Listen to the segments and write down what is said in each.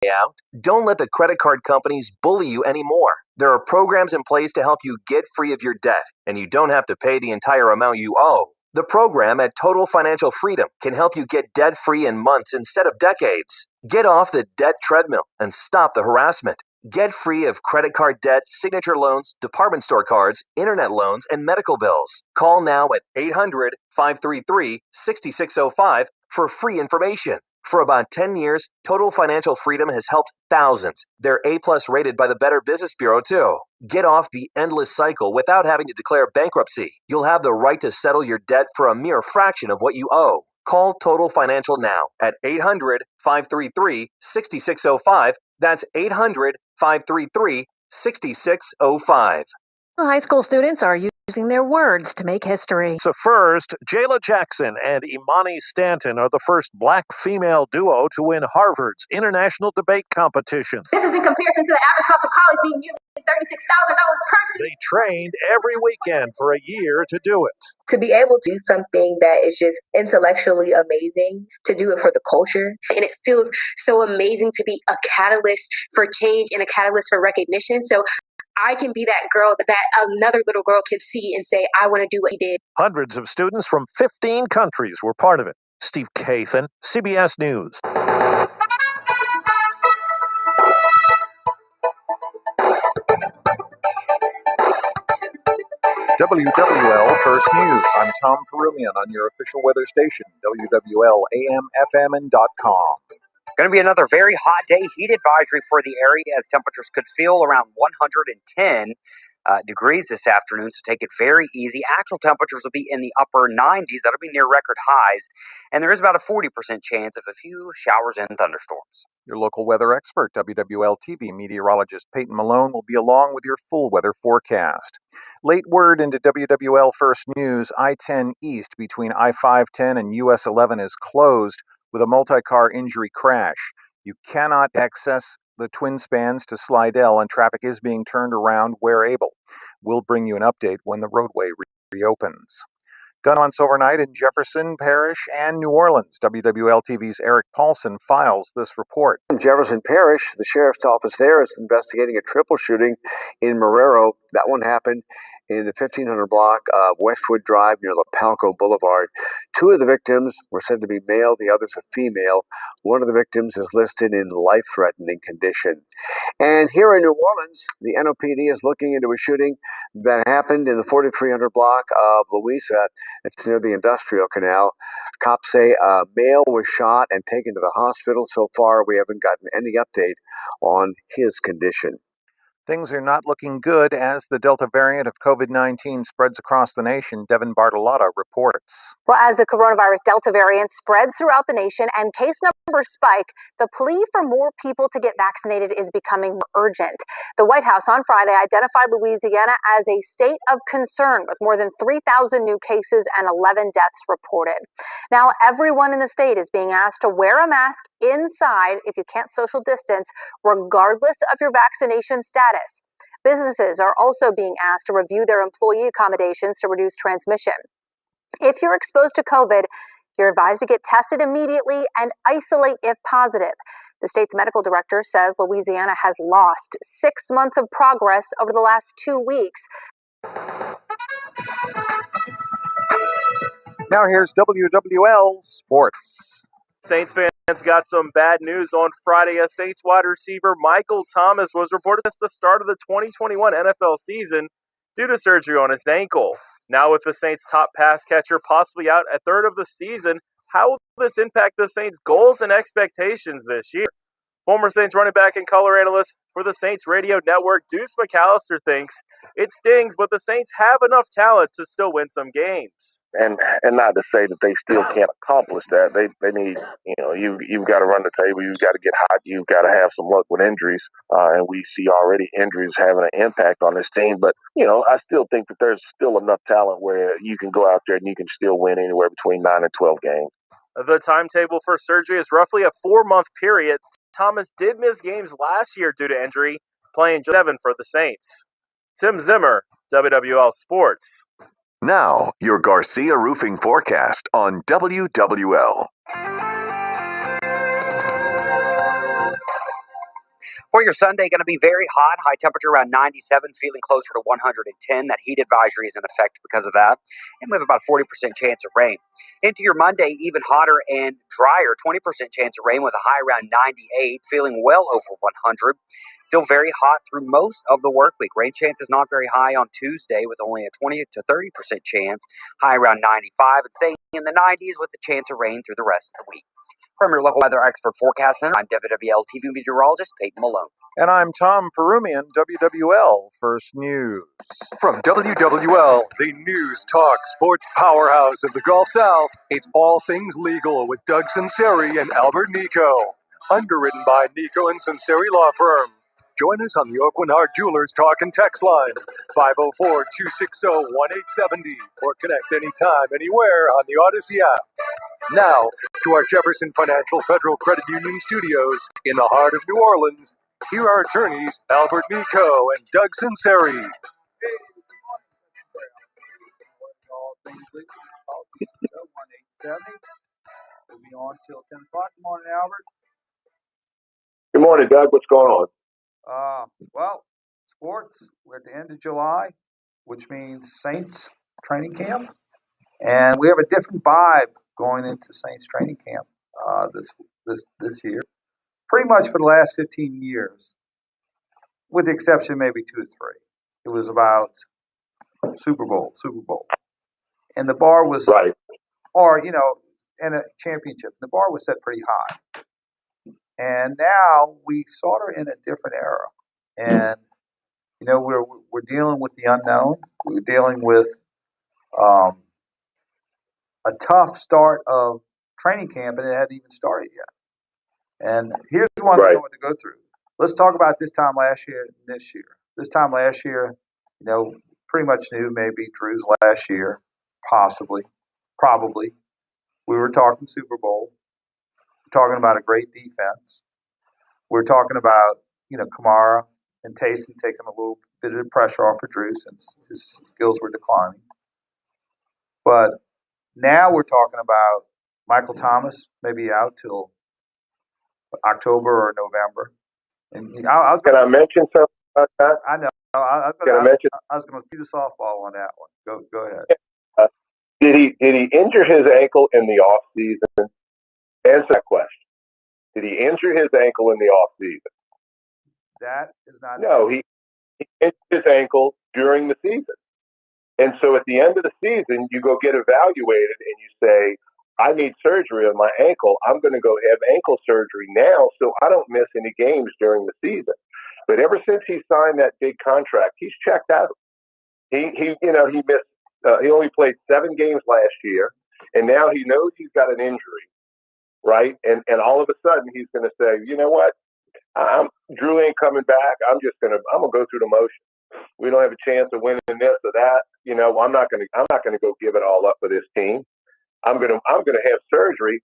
out? Don't let the credit card companies bully you anymore. There are programs in place to help you get free of your debt, and you don't have to pay the entire amount you owe. The program at Total Financial Freedom can help you get debt-free in months instead of decades. Get off the debt treadmill and stop the harassment. Get free of credit card debt, signature loans, department store cards, internet loans, and medical bills. Call now at 800-533-6605 for free information. For about 10 years, Total Financial Freedom has helped thousands. They're A-plus rated by the Better Business Bureau, too. Get off the endless cycle without having to declare bankruptcy. You'll have the right to settle your debt for a mere fraction of what you owe. Call Total Financial now at 800-533-6605. That's 800-533-6605. High school students are using their words to make history. So first, Jayla Jackson and Imani Stanton are the first black-female duo to win Harvard's International Debate Competition. This is in comparison to the average cost of college being nearly $36,000 per student. They trained every weekend for a year to do it. To be able to do something that is just intellectually amazing, to do it for the culture. And it feels so amazing to be a catalyst for change and a catalyst for recognition. So I can be that girl that another little girl can see and say, I want to do what he did. Hundreds of students from 15 countries were part of it. Steve Kathan, CBS News. WWL First News. I'm Tom Perumian on your official weather station, WWL AM, FM, and .com. Going to be another very hot day. Heat advisory for the area as temperatures could feel around 110 degrees this afternoon, so take it very easy. Actual temperatures will be in the upper 90s. That'll be near record highs, and there is about a 40% chance of a few showers and thunderstorms. Your local weather expert, WWL TV meteorologist Peyton Malone, will be along with your full weather forecast. Late word into WWL First News, I-10 East between I-510 and US 11 is closed with a multi-car injury crash. You cannot access the twin spans to Slidell, and traffic is being turned around where able. We'll bring you an update when the roadway reopens. Gun months overnight in Jefferson Parish and New Orleans. WWL TV's Eric Paulson files this report. In Jefferson Parish, the sheriff's office there is investigating a triple shooting in Marrero. That one happened in the 1500 block of Westwood Drive near La Palco Boulevard. Two of the victims were said to be male, the others a female. One of the victims is listed in life-threatening condition. And here in New Orleans, the NOPD is looking into a shooting that happened in the 4300 block of Louisa. It's near the Industrial Canal. Cops say a male was shot and taken to the hospital. So far, we haven't gotten any update on his condition. Things are not looking good as the Delta variant of COVID-19 spreads across the nation. Devin Bartolotta reports. Well, as the coronavirus Delta variant spreads throughout the nation and case numbers spike, the plea for more people to get vaccinated is becoming more urgent. The White House on Friday identified Louisiana as a state of concern with more than 3,000 new cases and 11 deaths reported. Now, everyone in the state is being asked to wear a mask inside if you can't social distance, regardless of your vaccination status. Businesses are also being asked to review their employee accommodations to reduce transmission. If you're exposed to COVID, you're advised to get tested immediately and isolate if positive. The state's medical director says Louisiana has lost 6 months of progress over the last 2 weeks. Now here's WWL Sports. Saints fans got some bad news on Friday as Saints wide receiver Michael Thomas was reported as the start of the 2021 NFL season due to surgery on his ankle. Now with the Saints' top pass catcher possibly out a third of the season, how will this impact the Saints' goals and expectations this year? Former Saints running back and color analyst for the Saints radio network, Deuce McAllister, thinks it stings, but the Saints have enough talent to still win some games. And not to say that they still can't accomplish that. They need, you've got to run the table, you've got to get hot, you've got to have some luck with injuries. And we see already injuries having an impact on this team. But, I still think that there's still enough talent where you can go out there and you can still win anywhere between 9 and 12 games. The timetable for surgery is roughly a 4-month period. Thomas did miss games last year due to injury, playing 7 for the Saints. Tim Zimmer, WWL Sports. Now, your Garcia Roofing forecast on WWL. For your Sunday, going to be very hot. High temperature around 97, feeling closer to 110. That heat advisory is in effect because of that. And we have about 40% chance of rain. Into your Monday, even hotter and drier. 20% chance of rain with a high around 98, feeling well over 100. Still very hot through most of the work week. Rain chance is not very high on Tuesday with only a 20 to 30% chance. High around 95 and staying in the 90s with a chance of rain through the rest of the week. From your local weather expert forecast center, I'm WWL TV meteorologist Peyton Malone. And I'm Tom Perumian, WWL First News. From WWL, the news talk sports powerhouse of the Gulf South, it's All Things Legal with Doug Sunseri and Albert Nicaud. Underwritten by Nicaud and Sunseri Law Firm. Join us on the Oakland Hart Jewelers Talk and Text line, 504-260-1870, or connect anytime, anywhere on the Odyssey app. Now, to our Jefferson Financial Federal Credit Union studios in the heart of New Orleans, here are attorneys Albert Nicaud and Doug Sunseri. All Things Legal, just call 260-1870. We'll be on till 10 o'clock. Good morning, Albert. Good morning, Doug. What's going on? Well, sports, we're at the end of July, which means Saints training camp. And we have a different vibe going into Saints training camp this year. Pretty much for the last 15 years, with the exception of maybe 2 or 3. It was about Super Bowl. And the bar was, right. And a championship. The bar was set pretty high. And now we sort of in a different era. And, we're dealing with the unknown. We're dealing with a tough start of training camp, and it hadn't even started yet. And here's one thing I want to go through. Let's talk about this time last year and this year. This time last year, pretty much knew maybe Drew's last year, possibly, probably. We were talking Super Bowl. We're talking about a great defense. We're talking about, Kamara and Taysom taking a little bit of the pressure off of Drew since his skills were declining. But now we're talking about Michael Thomas maybe out till October or November. And Can I mention something about that? I know. I was going to see the softball on that one. Go ahead. Did he injure his ankle in the off season? Answer that question. Did he injure his ankle in the off season? That is not. No, he injured his ankle during the season. And so at the end of the season, you go get evaluated and you say, I need surgery on my ankle. I'm going to go have ankle surgery now so I don't miss any games during the season. But ever since he signed that big contract, he's checked out. He missed. He only played 7 games last year, and now he knows he's got an injury, right? And all of a sudden he's going to say, you know what? Drew ain't coming back. I'm gonna go through the motion. We don't have a chance of winning this or that. I'm not gonna go give it all up for this team. I'm gonna have surgery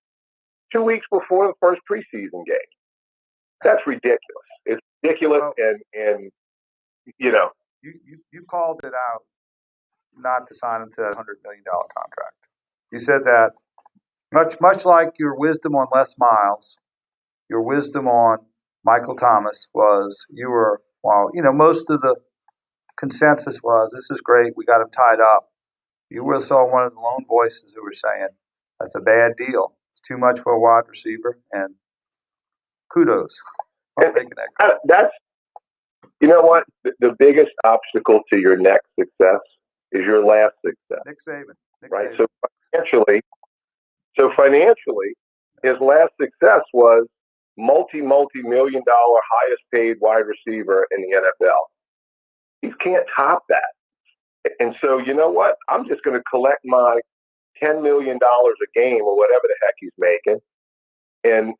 2 weeks before the first preseason game. That's ridiculous. It's ridiculous, and you called it out not to sign him to that $100 million contract. You said that much like your wisdom on Les Miles, your wisdom on Michael Thomas was most of the consensus was this is great. We got him tied up. You were one of the lone voices who were saying that's a bad deal. It's too much for a wide receiver, and kudos on making that call. That's the biggest obstacle to your next success is your last success. Nick Saban. Right. So financially, his last success was multi-million dollar highest paid wide receiver in the NFL. He can't top that. And so, you know what? I'm just going to collect my $10 million a game or whatever the heck he's making and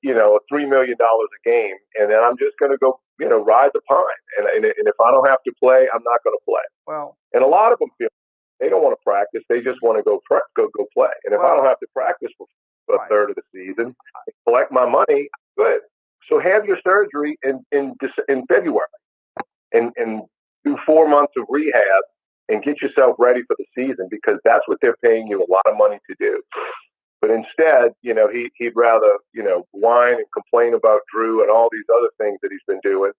$3 million a game. And then I'm just going to go, ride the pine. And if I don't have to play, I'm not going to play. Well, and a lot of them feel they don't want to practice. They just want to go play. And if I don't have to practice for a third of the season, collect my money, good. So have your surgery in February and do 4 months of rehab and get yourself ready for the season because that's what they're paying you a lot of money to do. But instead, he'd rather, whine and complain about Drew and all these other things that he's been doing.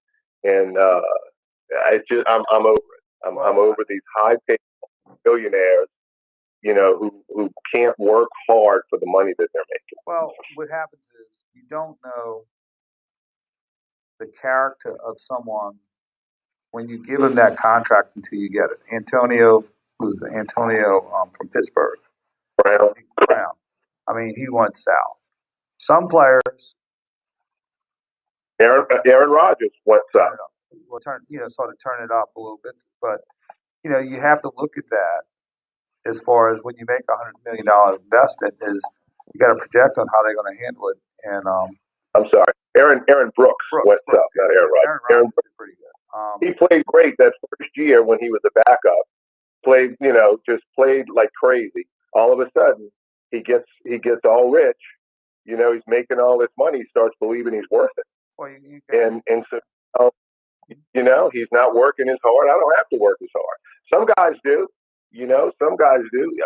And I'm over it. I'm over these high-paid billionaires, who can't work hard for the money that they're making. Well, what happens is you don't know the character of someone when you give them that contract until you get it. Antonio from Pittsburgh. Brown. I mean, he went south. Some players. Aaron Rodgers went south. Well, sort of turn it up a little bit, but you have to look at that as far as when you make $100 million investment, is you got to project on how they're going to handle it. And I'm sorry, Aaron Brooks went south, not Aaron Rodgers. Aaron Brooks did pretty good. He played great that first year when he was a backup. Just played like crazy. All of a sudden, he gets all rich. He's making all this money. He starts believing he's worth it. Well, so he's not working as hard. I don't have to work as hard. Some guys do. Some guys do.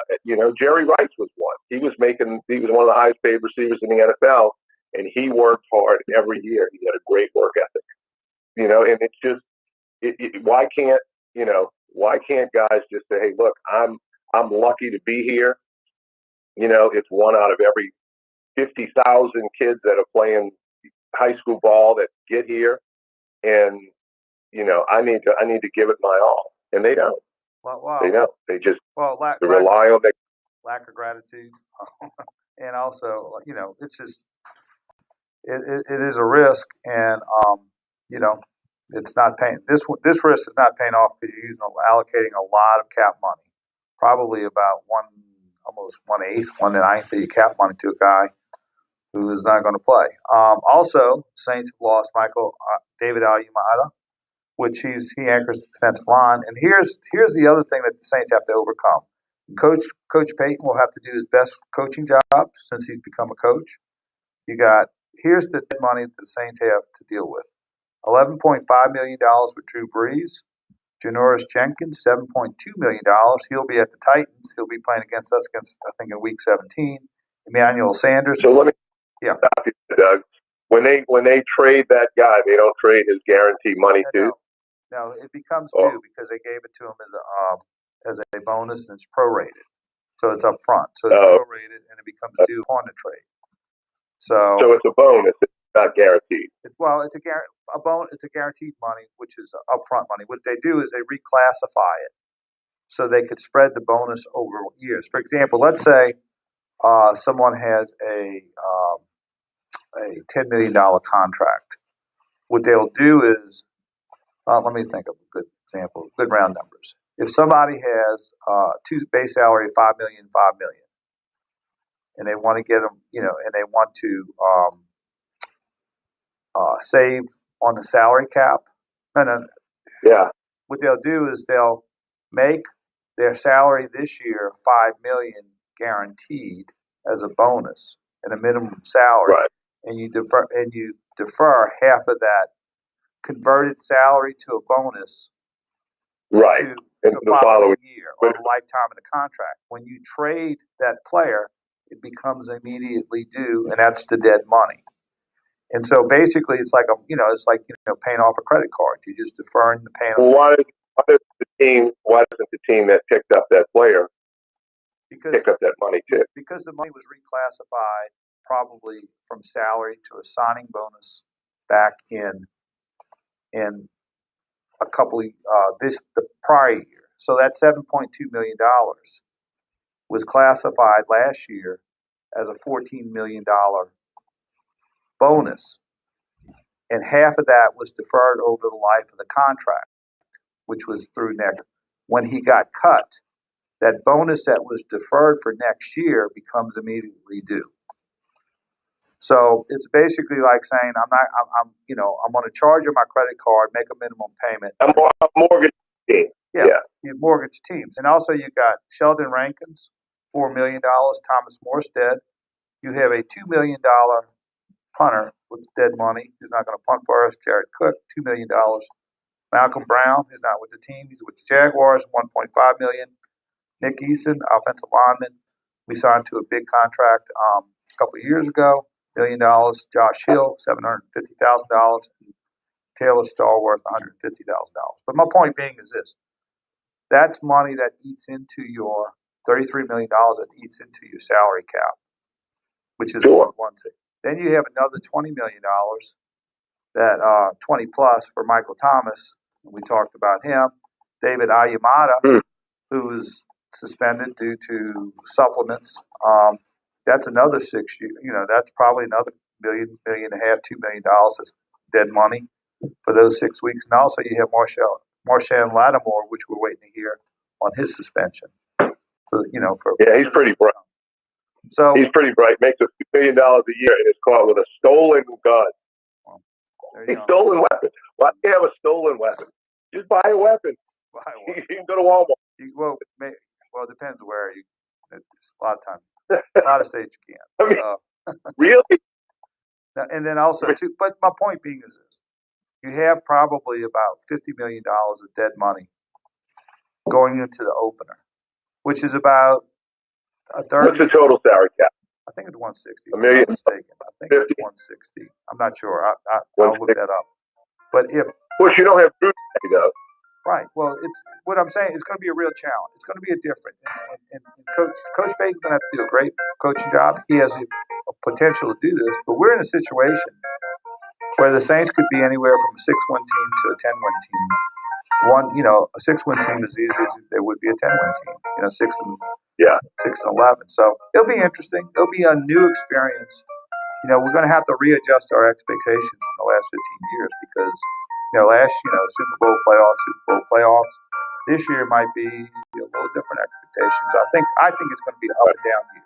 Jerry Rice was one. He was one of the highest paid receivers in the NFL, and he worked hard every year. He had a great work ethic. And it's just, why can't guys just say, hey, look, I'm lucky to be here. It's one out of every 50,000 kids that are playing high school ball that get here, and I need to give it my all, and they don't. Well, they don't. They just they rely on their lack of gratitude, and also it's just it is a risk, and it's not paying. This risk is not paying off because you're allocating a lot of cap money, probably about almost 1/8, 1/9 of your cap money to a guy who is not going to play. Also, Saints have lost David Alumada, which he anchors the defensive line. And here's the other thing that the Saints have to overcome. Coach Payton will have to do his best coaching job since he's become a coach. Here's the dead money that the Saints have to deal with. $11.5 million with Drew Brees. Janoris Jenkins, $7.2 million. He'll be at the Titans. He'll be playing against us, I think, in Week 17. Emmanuel Sanders. So let me stop you, Doug. When they trade that guy, they don't trade his guaranteed money too. No, it becomes due because they gave it to him as a bonus, and it's prorated, so it's up front. So it's prorated, and it becomes due on the trade. So it's a bonus. It's not guaranteed. It's a guaranteed money, which is upfront money. What they do is they reclassify it so they could spread the bonus over years. For example, let's say someone has a $10 million contract. What they'll do is, let me think of a good example, good round numbers. If somebody has two base salary of $5 million, and they want to get them, and they want to save on the salary cap. Yeah. What they'll do is they'll make their salary this year $5 million guaranteed as a bonus and a minimum salary, right. and you defer half of that converted salary to a bonus, right, to the following year or the lifetime of the contract. When you trade that player, it becomes immediately due, and that's the dead money. And so basically, it's like paying off a credit card. You're just deferring the payment. Well, why doesn't the team that picked up that player pick up that money too? Because the money was reclassified probably from salary to a signing bonus back in a couple of the prior year. So that $7.2 million was classified last year as a $14 million bonus, and half of that was deferred over the life of the contract, which was through next. When he got cut, that bonus that was deferred for next year becomes immediately due. So it's basically like saying I'm going to charge you my credit card, make a minimum payment. I'm mortgage team. Yeah, you mortgage teams, and also you got Sheldon Rankins, $4 million. Thomas Morstead, you have a $2 million punter with dead money who's not going to punt for us. Jared Cook, $2 million. Malcolm Brown is not with the team; he's with the Jaguars, $1.5 million. Nick Eason, offensive lineman, We signed to a big contract a couple of years ago, $1 million. Josh Hill, $750,000. Taylor Stallworth, $150,000. But my point being is this. That's money that eats into your $33 million that eats into your salary cap, which is one thing. Then you have another $20 million that 20 plus for Michael Thomas. We talked about him. David Ayamada, who was suspended due to supplements. That's another 6 years. That's probably another $1.5 million, $2 million that's dead money for those 6 weeks. And also you have Marshawn Lattimore, which we're waiting to hear on his suspension. He's pretty bright. So he's pretty bright. Makes us $2 million a year and is caught with a stolen gun. A stolen weapon. Why do you have a stolen weapon? Just buy a weapon. You can go to Walmart. Well, it depends where you. It's a lot of times, a lot of states you can't. Really? And then also too. But my point being is this: you have probably about $50 million of dead money going into the opener, which is about a third. What's the total salary cap? I think it's 160. $1 million. If I'm not mistaken. I think it's 160. I'm not sure. I'll look that up. But if of course you don't have Bruce though. Right. Well, it's what I'm saying. It's going to be a real challenge. It's going to be a different. And Coach Bate's going to have to do a great coaching job. He has the potential to do this, but we're in a situation where the Saints could be anywhere from a 6-win team to a 10-win team. A 6-win team is easy as there would be a 10-win team. 6 and 11. So it'll be interesting. It'll be a new experience. We're going to have to readjust our expectations from the last 15 years because. Last Super Bowl playoffs. This year might be a little different expectations. I think it's going to be an up and down year.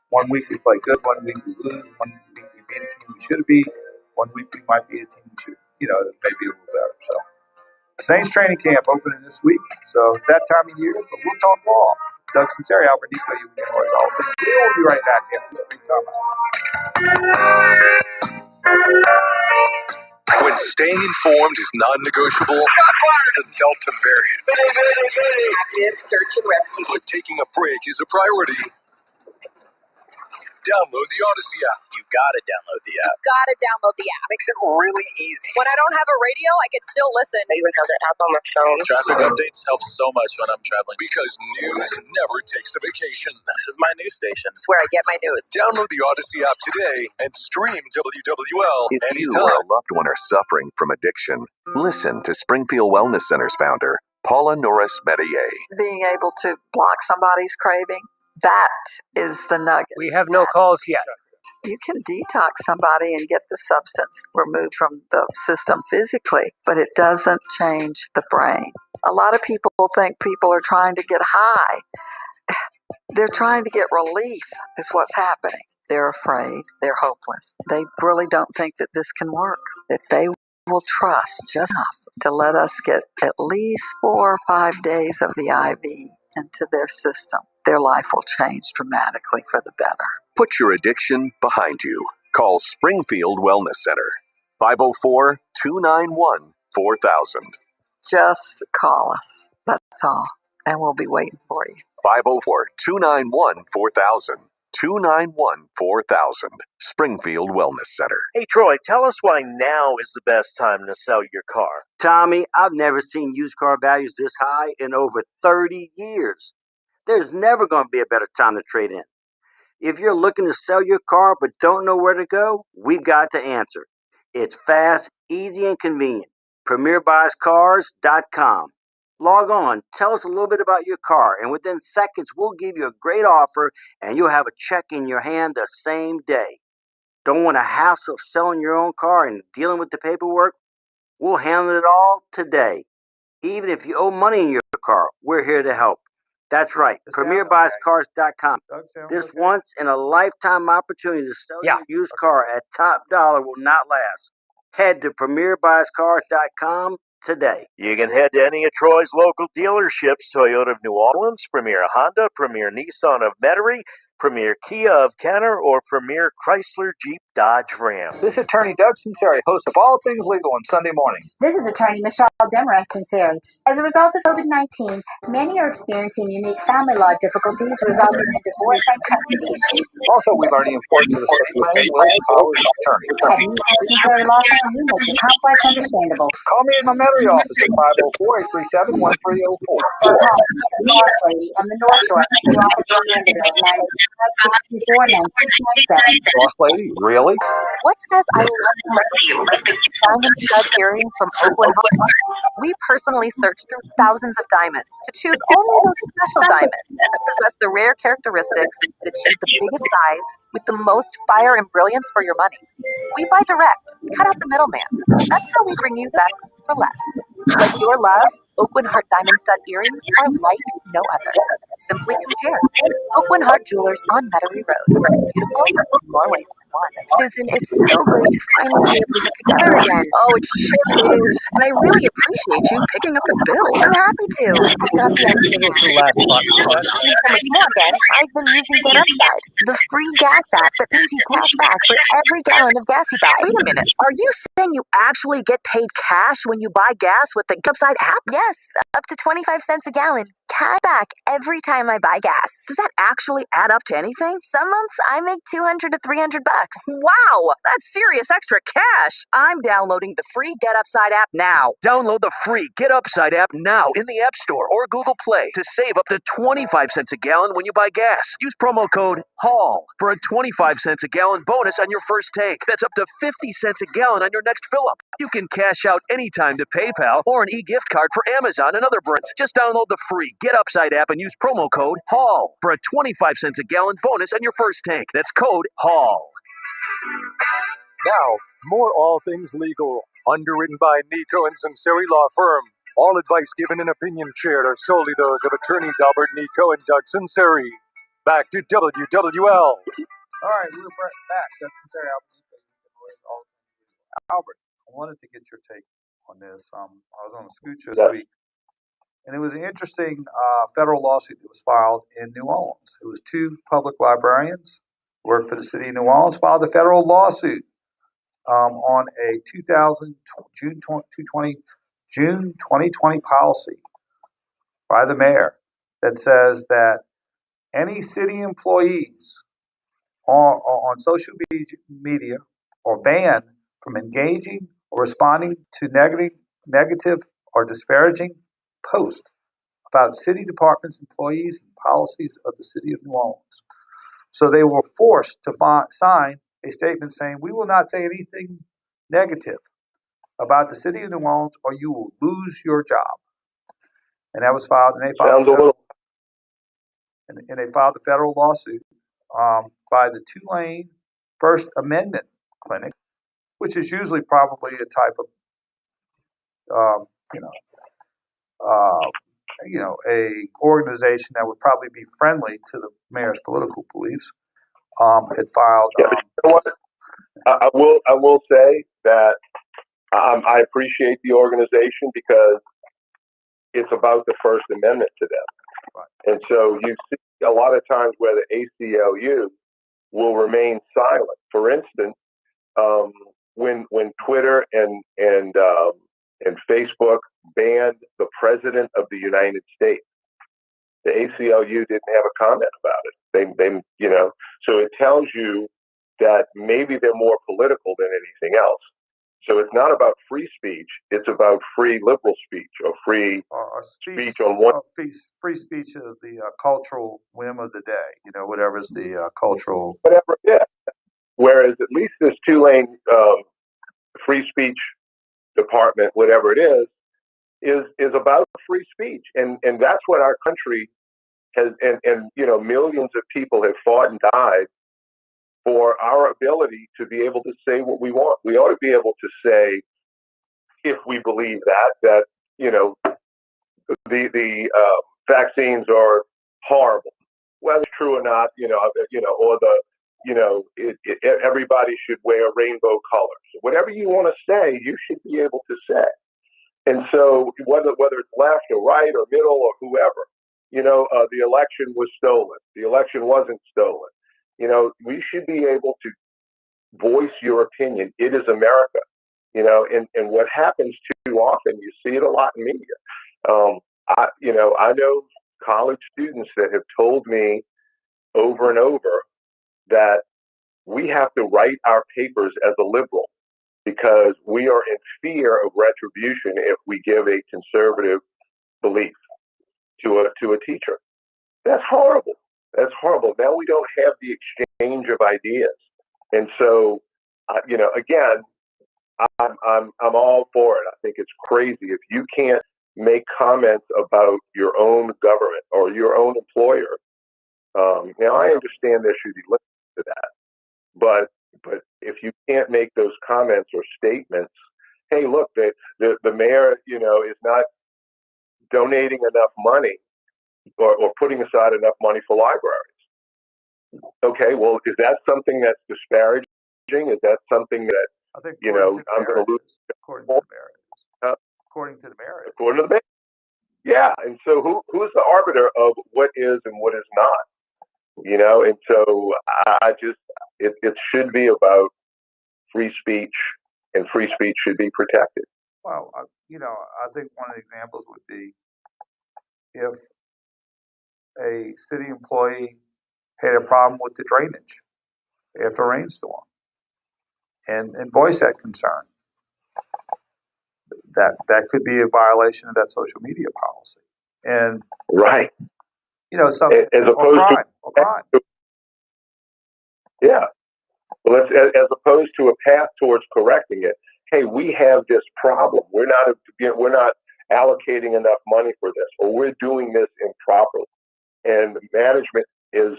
1 week we play good, 1 week we lose, 1 week we beat a team we should have beat, 1 week we might beat a team we should, maybe a little better. So, Saints training camp opening this week, so it's that time of year. But we'll talk law. Doug Sunseri, Albert Nicaud, you can always all things. We'll be right back after this brief time out. When staying informed is non-negotiable, the Delta variant. Active search and rescue. But taking a break is a priority. Download the Odyssey app. You gotta download the app. Makes it really easy. When I don't have a radio, I can still listen. I even have the app on my phone. Traffic updates help so much when I'm traveling. Because news never takes a vacation. This is my news station. It's where I get my news. Download the Odyssey app today and stream WWL If anytime. you or a loved one are suffering from addiction, listen to Springfield Wellness Center's founder, Paula Norris Metier. Being able to block somebody's craving, that is the nugget. We have no calls yet. You can detox somebody and get the substance removed from the system physically, but it doesn't change the brain. A lot of people think people are trying to get high. They're trying to get relief is what's happening. They're afraid. They're hopeless. They really don't think that this can work, that they will trust just enough to let us get at least 4 or 5 days of the IV into their system. Their life will change dramatically for the better. Put your addiction behind you. Call Springfield Wellness Center, 504-291-4000. Just call us. That's all. And we'll be waiting for you. 504-291-4000. 291-4000. Springfield Wellness Center. Hey, Troy, tell us why now is the best time to sell your car. Tommy, I've never seen used car values this high in over 30 years. There's never going to be a better time to trade in. If you're looking to sell your car but don't know where to go, we've got the answer. It's fast, easy, and convenient. PremierBuysCars.com. Log on, tell us a little bit about your car, and within seconds, we'll give you a great offer, and you'll have a check in your hand the same day. Don't want a hassle of selling your own car and dealing with the paperwork? We'll handle it all today. Even if you owe money in your car, we're here to help. That's right, PremierBuysCars.com. This once-in-a-lifetime opportunity to sell your used car at top dollar will not last. Head to PremierBuysCars.com today. You can head to any of Troy's local dealerships, Toyota of New Orleans, Premier Honda, Premier Nissan of Metairie, Premier Kia of Kenner, or Premier Chrysler Jeep Dodge Ram. This is attorney Doug Sunseri, host of All Things Legal on Sunday morning. This is attorney Michelle Demra Sunseri. As a result of COVID-19, many are experiencing unique family law difficulties resulting in divorce and custody issues. Also, we learned the importance of estate planning with powers of attorney. At Nicaud Sunseri Law Firm, we make the complex understandable. Call me at my Metairie office at 504-837-1304. Or call the Boss Lady on the North Shore at the office in Mandeville, 985-624-9697. Boss lady, really? What says I love diamond stud earrings from Oakland Home? We personally search through thousands of diamonds to choose only those special diamonds that possess the rare characteristics that achieve the biggest size with the most fire and brilliance for your money. We buy direct, cut out the middleman. That's how we bring you the best for less. Like your love, Oakland Heart Diamond Stud earrings are like no other. Simply compare. Oakland Heart Jewelers on Metairie Road. Beautiful in more ways than one. Susan, it's so great to finally be able to get together again. Oh, it sure is. And I really appreciate you picking up the bill. I'm happy to. I've got the idea This is the last part. and so much more again. I've been using Get Upside, the free gas app that pays you cash back for every gallon of gas you buy. Wait a minute. Are you saying you actually get paid cash when you buy gas with the Upside app? Yes, up to 25 cents a gallon. Cash back every time I buy gas. Does that actually add up to anything? Some months I make $200 to $300. Wow, that's serious extra cash. I'm downloading the free Get Upside app now. Download the free Get Upside app now in the App Store or Google Play to save up to 25 cents a gallon when you buy gas. Use promo code HALL for a 25 cents a gallon bonus on your first tank. That's up to 50 cents a gallon on your next fill-up. You can cash out anytime to PayPal or an e-gift card for Amazon and other brands. Just download the free Get Upside app and use promo code HALL for a 25 cents a gallon bonus on your first tank. That's code HALL. Now, more All Things Legal, underwritten by Nicaud and Sunseri Law Firm. All advice given and opinion shared are solely those of attorneys Albert Nicaud and Doug Sunseri. Back to WWL. All right, we're back. That's Sunseri, Albert, I wanted to get your take on this. I was on a scooch this week, and it was an interesting federal lawsuit that was filed in New Orleans. It was two public librarians who worked for the city of New Orleans filed a federal lawsuit on a June 2020 policy by the mayor that says that any city employees on social media are banned from engaging or responding to negative or disparaging posts about city departments, employees, and policies of the city of New Orleans. So they were forced to sign a statement saying, we will not say anything negative about the city of New Orleans or you will lose your job. And that was filed, and they filed the federal lawsuit by the Tulane First Amendment Clinic, which is usually probably a type of, a organization that would probably be friendly to the mayor's political beliefs. It filed. I will say that I appreciate the organization because it's about the First Amendment to them. Right. And so you see a lot of times where the ACLU will remain silent. For instance, when Twitter and Facebook banned the President of the United States, the ACLU didn't have a comment about it. They so it tells you that maybe they're more political than anything else. So it's not about free speech; it's about free liberal speech or free speech on one. Free speech of the cultural whim of the day. Whatever's the cultural. Whatever, yeah. Whereas at least this Tulane free speech department, whatever it is about free speech, and that's what our country has, and millions of people have fought and died for our ability to be able to say what we want. We ought to be able to say, if we believe that the vaccines are horrible, whether it's true or not, everybody should wear rainbow colors. Whatever you want to say, you should be able to say. And so whether it's left or right or middle or whoever, the election was stolen. The election wasn't stolen. We should be able to voice your opinion. It is America. And what happens too often, you see it a lot in media. I know college students that have told me over and over that we have to write our papers as a liberal because we are in fear of retribution if we give a conservative belief to a teacher. That's horrible. That's horrible. Now we don't have the exchange of ideas, and so again, I'm all for it. I think it's crazy if you can't make comments about your own government or your own employer. Now I understand there should be limits to that, but if you can't make those comments or statements, hey, look, the mayor, is not donating enough money or putting aside enough money for libraries. Okay, well, is that something that's disparaging? Is that something that I think I'm going to lose? According to the mayor. According to the mayor. According to the mayor. Yeah, and so who's the arbiter of what is and what is not? And so it should be about free speech, and free speech should be protected. Well, I think one of the examples would be if a city employee had a problem with the drainage after a rainstorm and voice that concern. That could be a violation of that social media policy. And right. Something as opposed or crime. Yeah. Well, as opposed to a path towards correcting it. Hey, we have this problem. We're not allocating enough money for this, or we're doing this improperly, and management is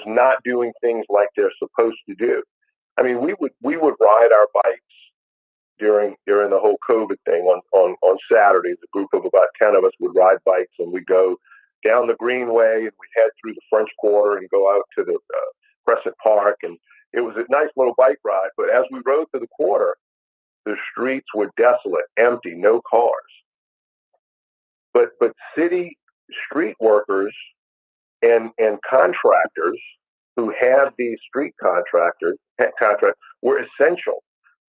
not doing things like they're supposed to do. I mean, we would ride our bikes during the whole COVID thing on Saturdays. A group of about 10 of us would ride bikes, and we'd go down the Greenway, and we'd head through the French Quarter and go out to the Crescent Park, and it was a nice little bike ride. But as we rode to the quarter, the streets were desolate, empty, no cars. But city street workers and contractors who have these street contracts were essential.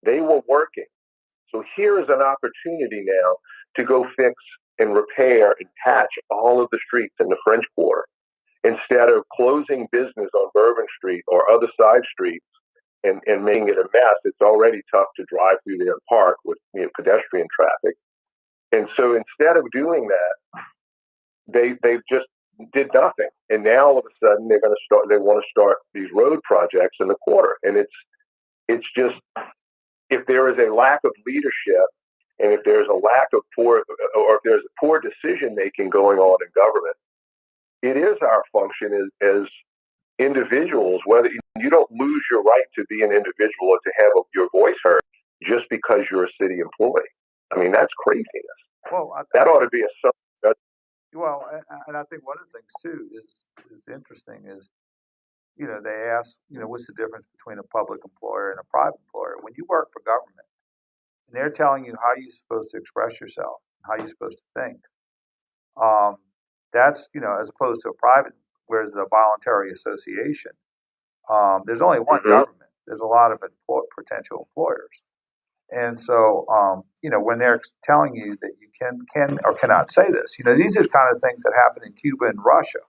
They were working. So here is an opportunity now to go fix and repair and patch all of the streets in the French Quarter instead of closing business on Bourbon Street or other side streets and making it a mess. It's already tough to drive through their park with pedestrian traffic. And so instead of doing that, they just did nothing. And now all of a sudden they want to start these road projects in the quarter. And it's just, if there is a lack of leadership and if there's a lack of if there's poor decision making going on in government, it is our function as individuals, whether you don't lose your right to be an individual or to have your voice heard just because you're a city employee. I mean, that's craziness. Well, that ought to be a well, and I think one of the things too is interesting is, they ask, what's the difference between a public employer and a private employer? When you work for government and they're telling you how you're supposed to express yourself, how you're supposed to think, that's, as opposed to a private, where it's a voluntary association. There's only one government. There's a lot of potential employers. And so, when they're telling you that you can or cannot say this, these are the kind of things that happen in Cuba and Russia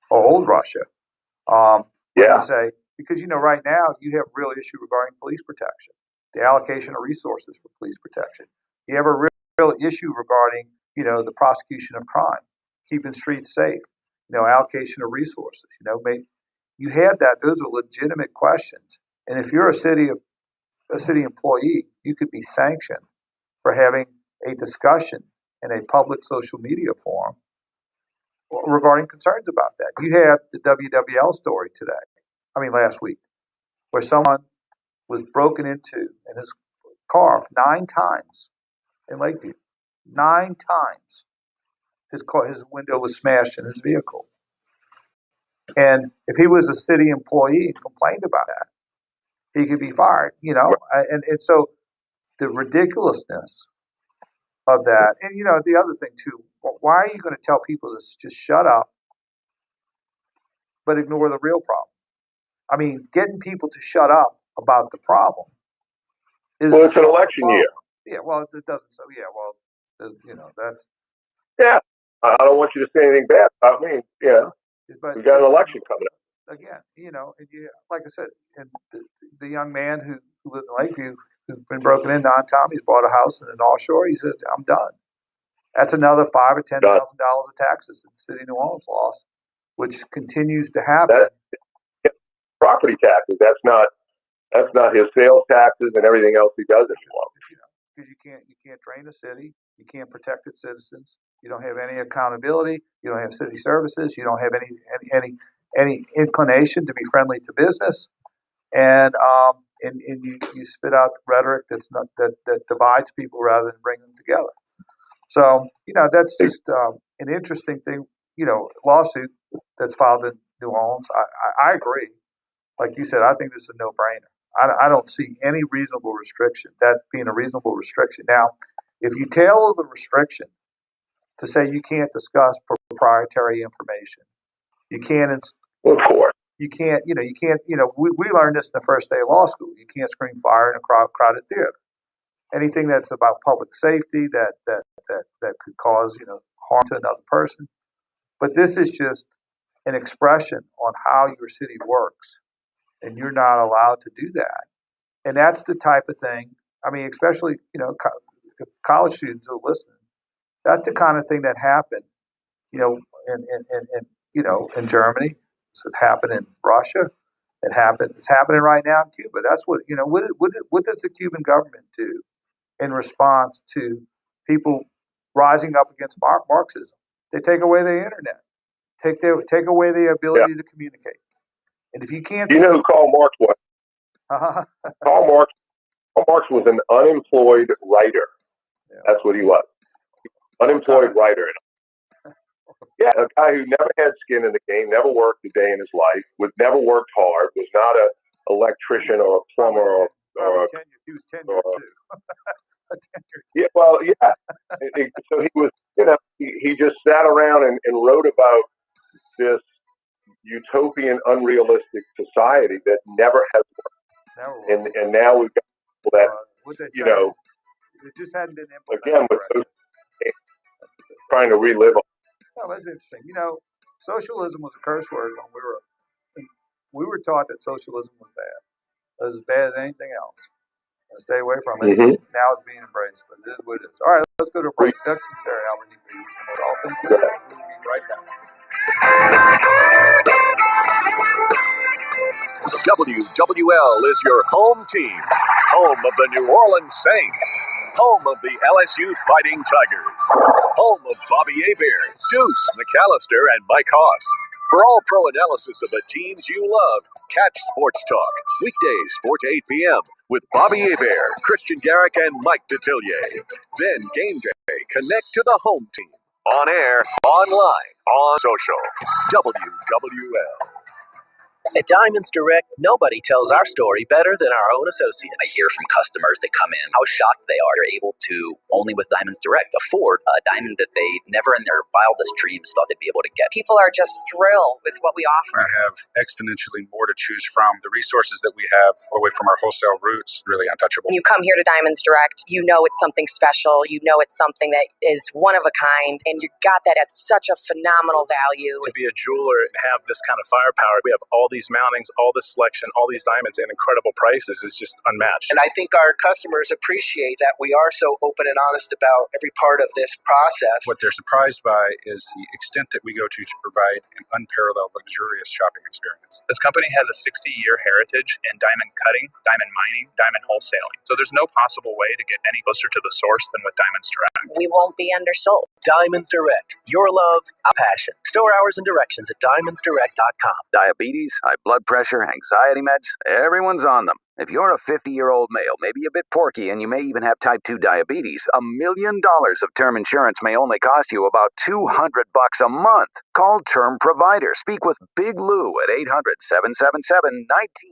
or old Russia. You say, because, right now you have a real issue regarding police protection, the allocation of resources for police protection. You have a real issue regarding, the prosecution of crime, keeping streets safe, allocation of resources, you had that. Those are legitimate questions. And if you're a city employee, you could be sanctioned for having a discussion in a public social media forum regarding concerns about that. You have the WWL story last week, where someone was broken into in his car 9 times in Lakeview. 9 times. His window was smashed in his vehicle. And if he was a city employee and complained about that, he could be fired, and so the ridiculousness of that. And, the other thing too, why are you going to tell people to just shut up, but ignore the real problem? I mean, getting people to shut up about the problem isn't it's an solving the election year. problem. Yeah, well, it doesn't. So yeah, well, that's. Yeah, I don't want you to say anything bad about me. Yeah, But we got an election coming up. Again, and like I said, and the young man who lives in Lakeview, who's been broken into on time, he's bought a house in the North Shore. He says, "I'm done." That's another $5,000 or $10,000 of taxes that the city of New Orleans lost, which continues to happen. Property taxes. That's not his sales taxes and everything else he does anymore. Because you can't drain a city, you can't protect its citizens, you don't have any accountability, you don't have city services, you don't have any inclination to be friendly to business, and you spit out rhetoric that divides people rather than bring them together. So that's just an interesting thing. Lawsuit that's filed in New Orleans. I agree. Like you said, I think this is a no-brainer. I don't see any reasonable restriction, that being a reasonable restriction. Now, if you tailor the restriction to say you can't discuss proprietary information, you can't. Of course. You can't. You can't. We learned this in the first day of law school. You can't scream fire in a crowded theater. Anything that's about public safety that could cause harm to another person. But this is just an expression on how your city works, and you're not allowed to do that. And that's the type of thing. I mean, especially if college students are listening, that's the kind of thing that happened. In Germany. So it happened in Russia. It's happening right now in Cuba. That's what what does the Cuban government do in response to people rising up against Marxism? They take away their internet, take away the ability to communicate. And if you can't, you know who Karl Marx was? Karl Marx was an unemployed writer. Yeah. That's what he was. Unemployed writer. Yeah, a guy who never had skin in the game, never worked a day in his life, never worked hard, was not an electrician or a plumber he was tenured too. Yeah, well, yeah. So he was, he just sat around and wrote about this utopian, unrealistic society that never has worked. And now we've got people that, what they say is, it just hadn't been implemented. Again, with those trying to relive. No, that's interesting. Socialism was a curse word when we were taught that socialism was bad. It was as bad as anything else. Stay away from it. Mm-hmm. Now it's being embraced, but it is what it is. All right, let's go to a break. That's Sunseri, Albert Nicaud. We'll be right back. WWL is your home team, home of the New Orleans Saints, home of the LSU Fighting Tigers, home of Bobby Hebert, Deuce McAllister, and Mike Haas. For all pro analysis of the teams you love, catch Sports Talk, weekdays 4 to 8 p.m. with Bobby Hebert, Christian Garrick, and Mike Detillier. Then game day, connect to the home team. On air, online, on social. WWL. At Diamonds Direct, nobody tells our story better than our own associates. I hear from customers that come in how shocked they are. You're able to, only with Diamonds Direct, afford a diamond that they never in their wildest dreams thought they'd be able to get. People are just thrilled with what we offer. I have exponentially more to choose from. The resources that we have away from our wholesale roots, really untouchable. When you come here to Diamonds Direct, you know it's something special. You know it's something that is one of a kind, and you got that at such a phenomenal value. To be a jeweler and have this kind of firepower, we have all these mountings, all this selection, all these diamonds at incredible prices is just unmatched. And I think our customers appreciate that we are so open and honest about every part of this process. What they're surprised by is the extent that we go to provide an unparalleled, luxurious shopping experience. This company has a 60-year heritage in diamond cutting, diamond mining, diamond wholesaling. So there's no possible way to get any closer to the source than with Diamonds Direct. We won't be undersold. Diamonds Direct. Your love, our passion. Store hours and directions at diamondsdirect.com. Diabetes, high blood pressure, anxiety meds, everyone's on them. If you're a 50-year-old male, maybe a bit porky, and you may even have type 2 diabetes, $1 million of term insurance may only cost you about $200 a month. Call Term Provider. Speak with Big Lou at 800-777-1979.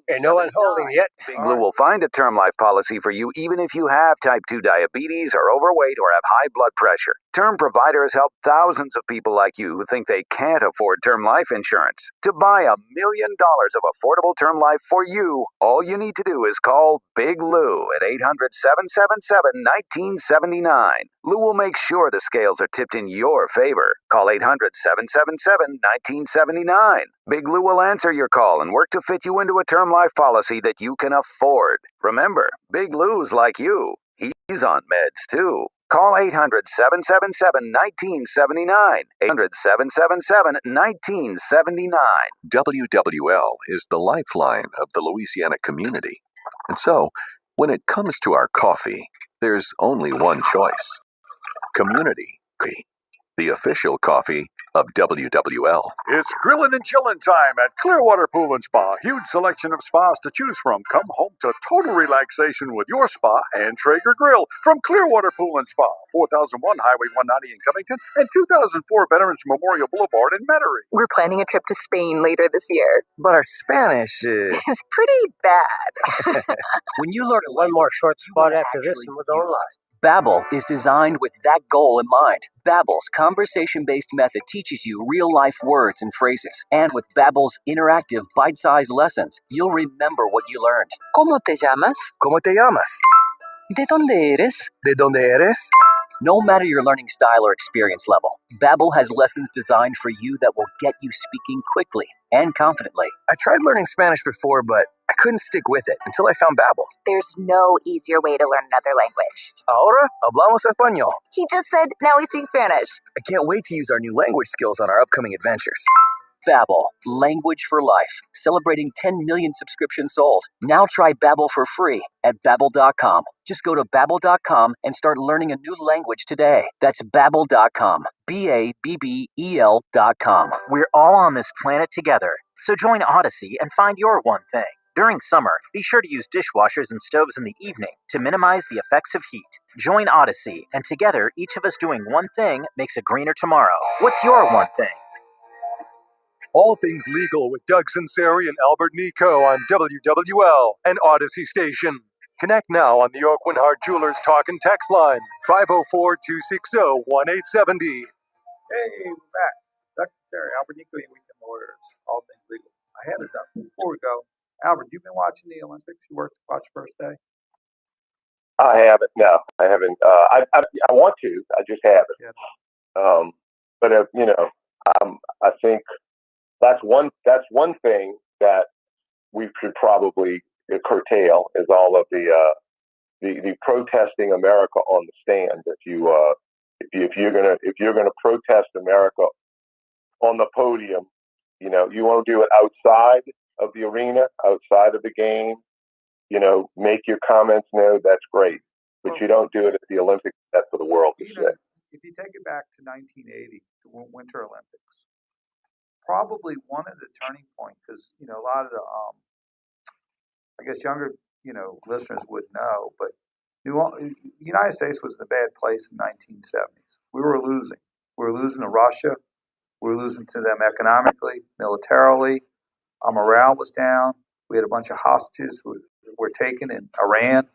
And no one holding yet. Big Lou will find a term life policy for you even if you have type 2 diabetes, are overweight, or have high blood pressure. Term Provider has helped thousands of people like you who think they can't afford term life insurance. To buy $1 million of affordable term life for you, all you need to do do is call Big Lou at 800-777-1979. Lou will make sure the scales are tipped in your favor. Call 800-777-1979. Big Lou will answer your call and work to fit you into a term life policy that you can afford. Remember, Big Lou's like you. He's on meds too. Call 800-777-1979. 800-777-1979. WWL is the lifeline of the Louisiana community. And so, when it comes to our coffee, there's only one choice. Community Coffee, the official coffee of WWL. It's grilling and chilling time at Clearwater Pool and Spa. Huge selection of spas to choose from. Come home to total relaxation with your spa and Traeger Grill from Clearwater Pool and Spa, 4001 Highway 190 in Covington and 2004 Veterans Memorial Boulevard in Metairie. We're planning a trip to Spain later this year. But our Spanish is pretty bad. When you learn one more short spot after this and we're going live. Babbel is designed with that goal in mind. Babbel's conversation-based method teaches you real-life words and phrases. And with Babbel's interactive, bite-sized lessons, you'll remember what you learned. ¿Cómo te llamas? ¿Cómo te llamas? ¿De dónde eres? ¿De dónde eres? No matter your learning style or experience level, Babbel has lessons designed for you that will get you speaking quickly and confidently. I tried learning Spanish before, but I couldn't stick with it until I found Babbel. There's no easier way to learn another language. Ahora hablamos español. He just said now we speak Spanish. I can't wait to use our new language skills on our upcoming adventures. Babbel, language for life. Celebrating 10 million subscriptions sold. Now try Babbel for free at Babbel.com. Just go to Babbel.com and start learning a new language today. That's Babbel.com. Babbel.com. We're all on this planet together, so join Odyssey and find your one thing. During summer, be sure to use dishwashers and stoves in the evening to minimize the effects of heat. Join Odyssey, and together, each of us doing one thing makes a greener tomorrow. What's your one thing? All Things Legal with Doug Sunseri and Albert Nicaud on WWL and Odyssey Station. Connect now on the Oakwinhart Jewelers Talk and Text line, 504-260-1870. Hey, we're back. Doug Sunseri, Albert Nicaud, your Weekend Lawyers, All Things Legal. I had it up. Before we go, Albert, you've been watching the Olympics? You watched first day? I haven't. No, I haven't. I want to. I just haven't. Yeah. But I think that's one thing that we should probably curtail is all of the protesting America on the stand. If you're gonna protest America on the podium, you want to do it outside of the arena, outside of the game. Make your comments known. That's great, but you don't do it at the Olympics. That's for the world to see. If you take it back to 1980, the Winter Olympics, probably one of the turning points, because a lot of the I guess younger listeners would know, but the United States was in a bad place in the 1970s. We were losing. We were losing to Russia. We were losing to them economically, militarily. Our morale was down. We had a bunch of hostages who were taken in Iran.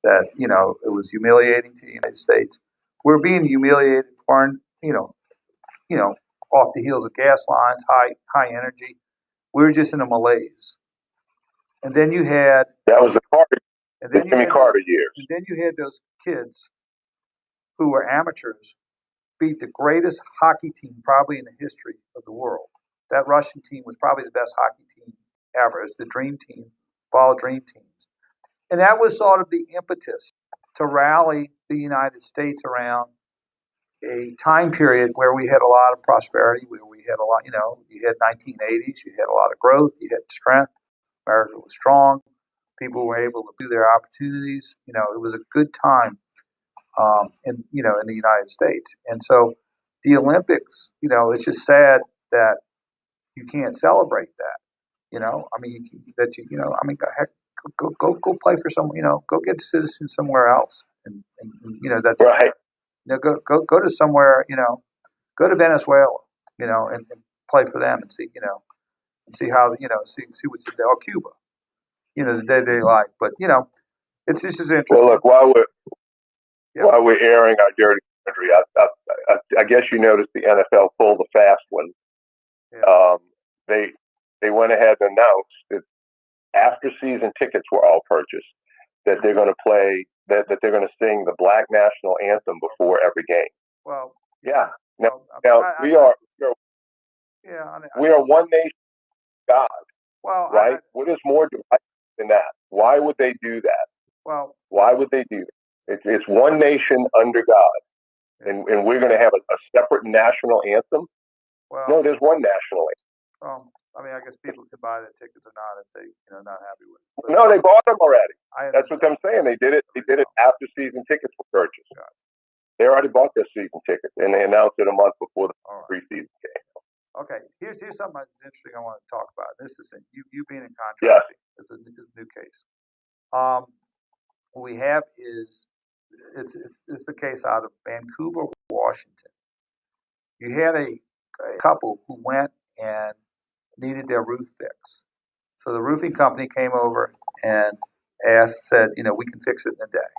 That it was humiliating to the United States. We were being humiliated, foreign, off the heels of gas lines, high energy. We were just in a malaise. And then you had Jimmy Carter years. And then you had those kids who were amateurs beat the greatest hockey team probably in the history of the world. That Russian team was probably the best hockey team ever. It's the dream team of all dream teams. And that was sort of the impetus to rally the United States around a time period where we had a lot of prosperity, where we had a lot, you had 1980s, you had a lot of growth, you had strength. America was strong. People were able to do their opportunities. It was a good time in the United States. And so the Olympics, it's just sad that you can't celebrate that. Heck, go play for someone, go get a citizen somewhere else. And that's right. Go to somewhere, go to Venezuela, and play for them and see, and see how, see what's the or Cuba, the day-to-day life. But, it's just as interesting. Well, look, while we're airing our dirty laundry, I guess you noticed the NFL pulled the fast one. Yeah. They went ahead and announced that after season tickets were all purchased, that they're going to play, that they're going to sing the Black National Anthem before every game. Well, yeah. Now, we are I one nation, God. Well, right? What is more divisive than that? Why would they do that? Well, why would they do that? It's one nation under God, and we're going to have a separate national anthem. Well, no, there's one national anthem. Well, I mean, I guess people can buy the tickets or not if they, not happy with it. But no, they bought them already. That's what I'm saying. They did it. They did it after season tickets were purchased. They already bought their season tickets, and they announced it a month before the preseason game. Okay, here's something that's interesting I want to talk about. This is you being in contracting. It's a new case. What we have is it's the case out of Vancouver, Washington. You had a couple who went and needed their roof fixed. So the roofing company came over and said, we can fix it in a day,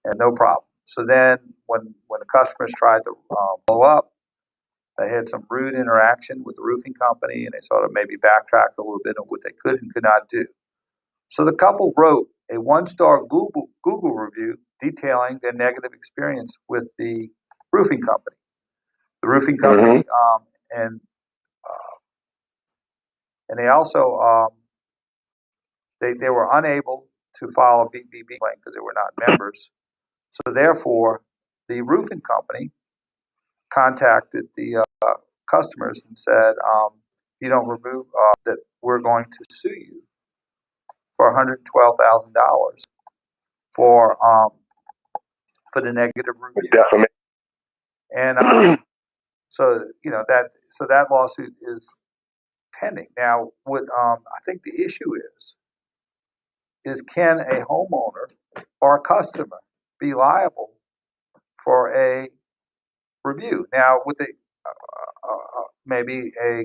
and no problem. So then when the customers tried to blow up, they had some rude interaction with the roofing company, and they sort of maybe backtracked a little bit on what they could and could not do. So the couple wrote a 1-star Google review detailing their negative experience with the roofing company. The roofing company, and they also they were unable to file a BBB claim because they were not members. So therefore, the roofing company contacted the customers and said, if you don't remove that, we're going to sue you for $112,000 for the negative review. Definitely. And so that lawsuit is pending. Now, what I think the issue is can a homeowner or a customer be liable for a review? Now, with a maybe a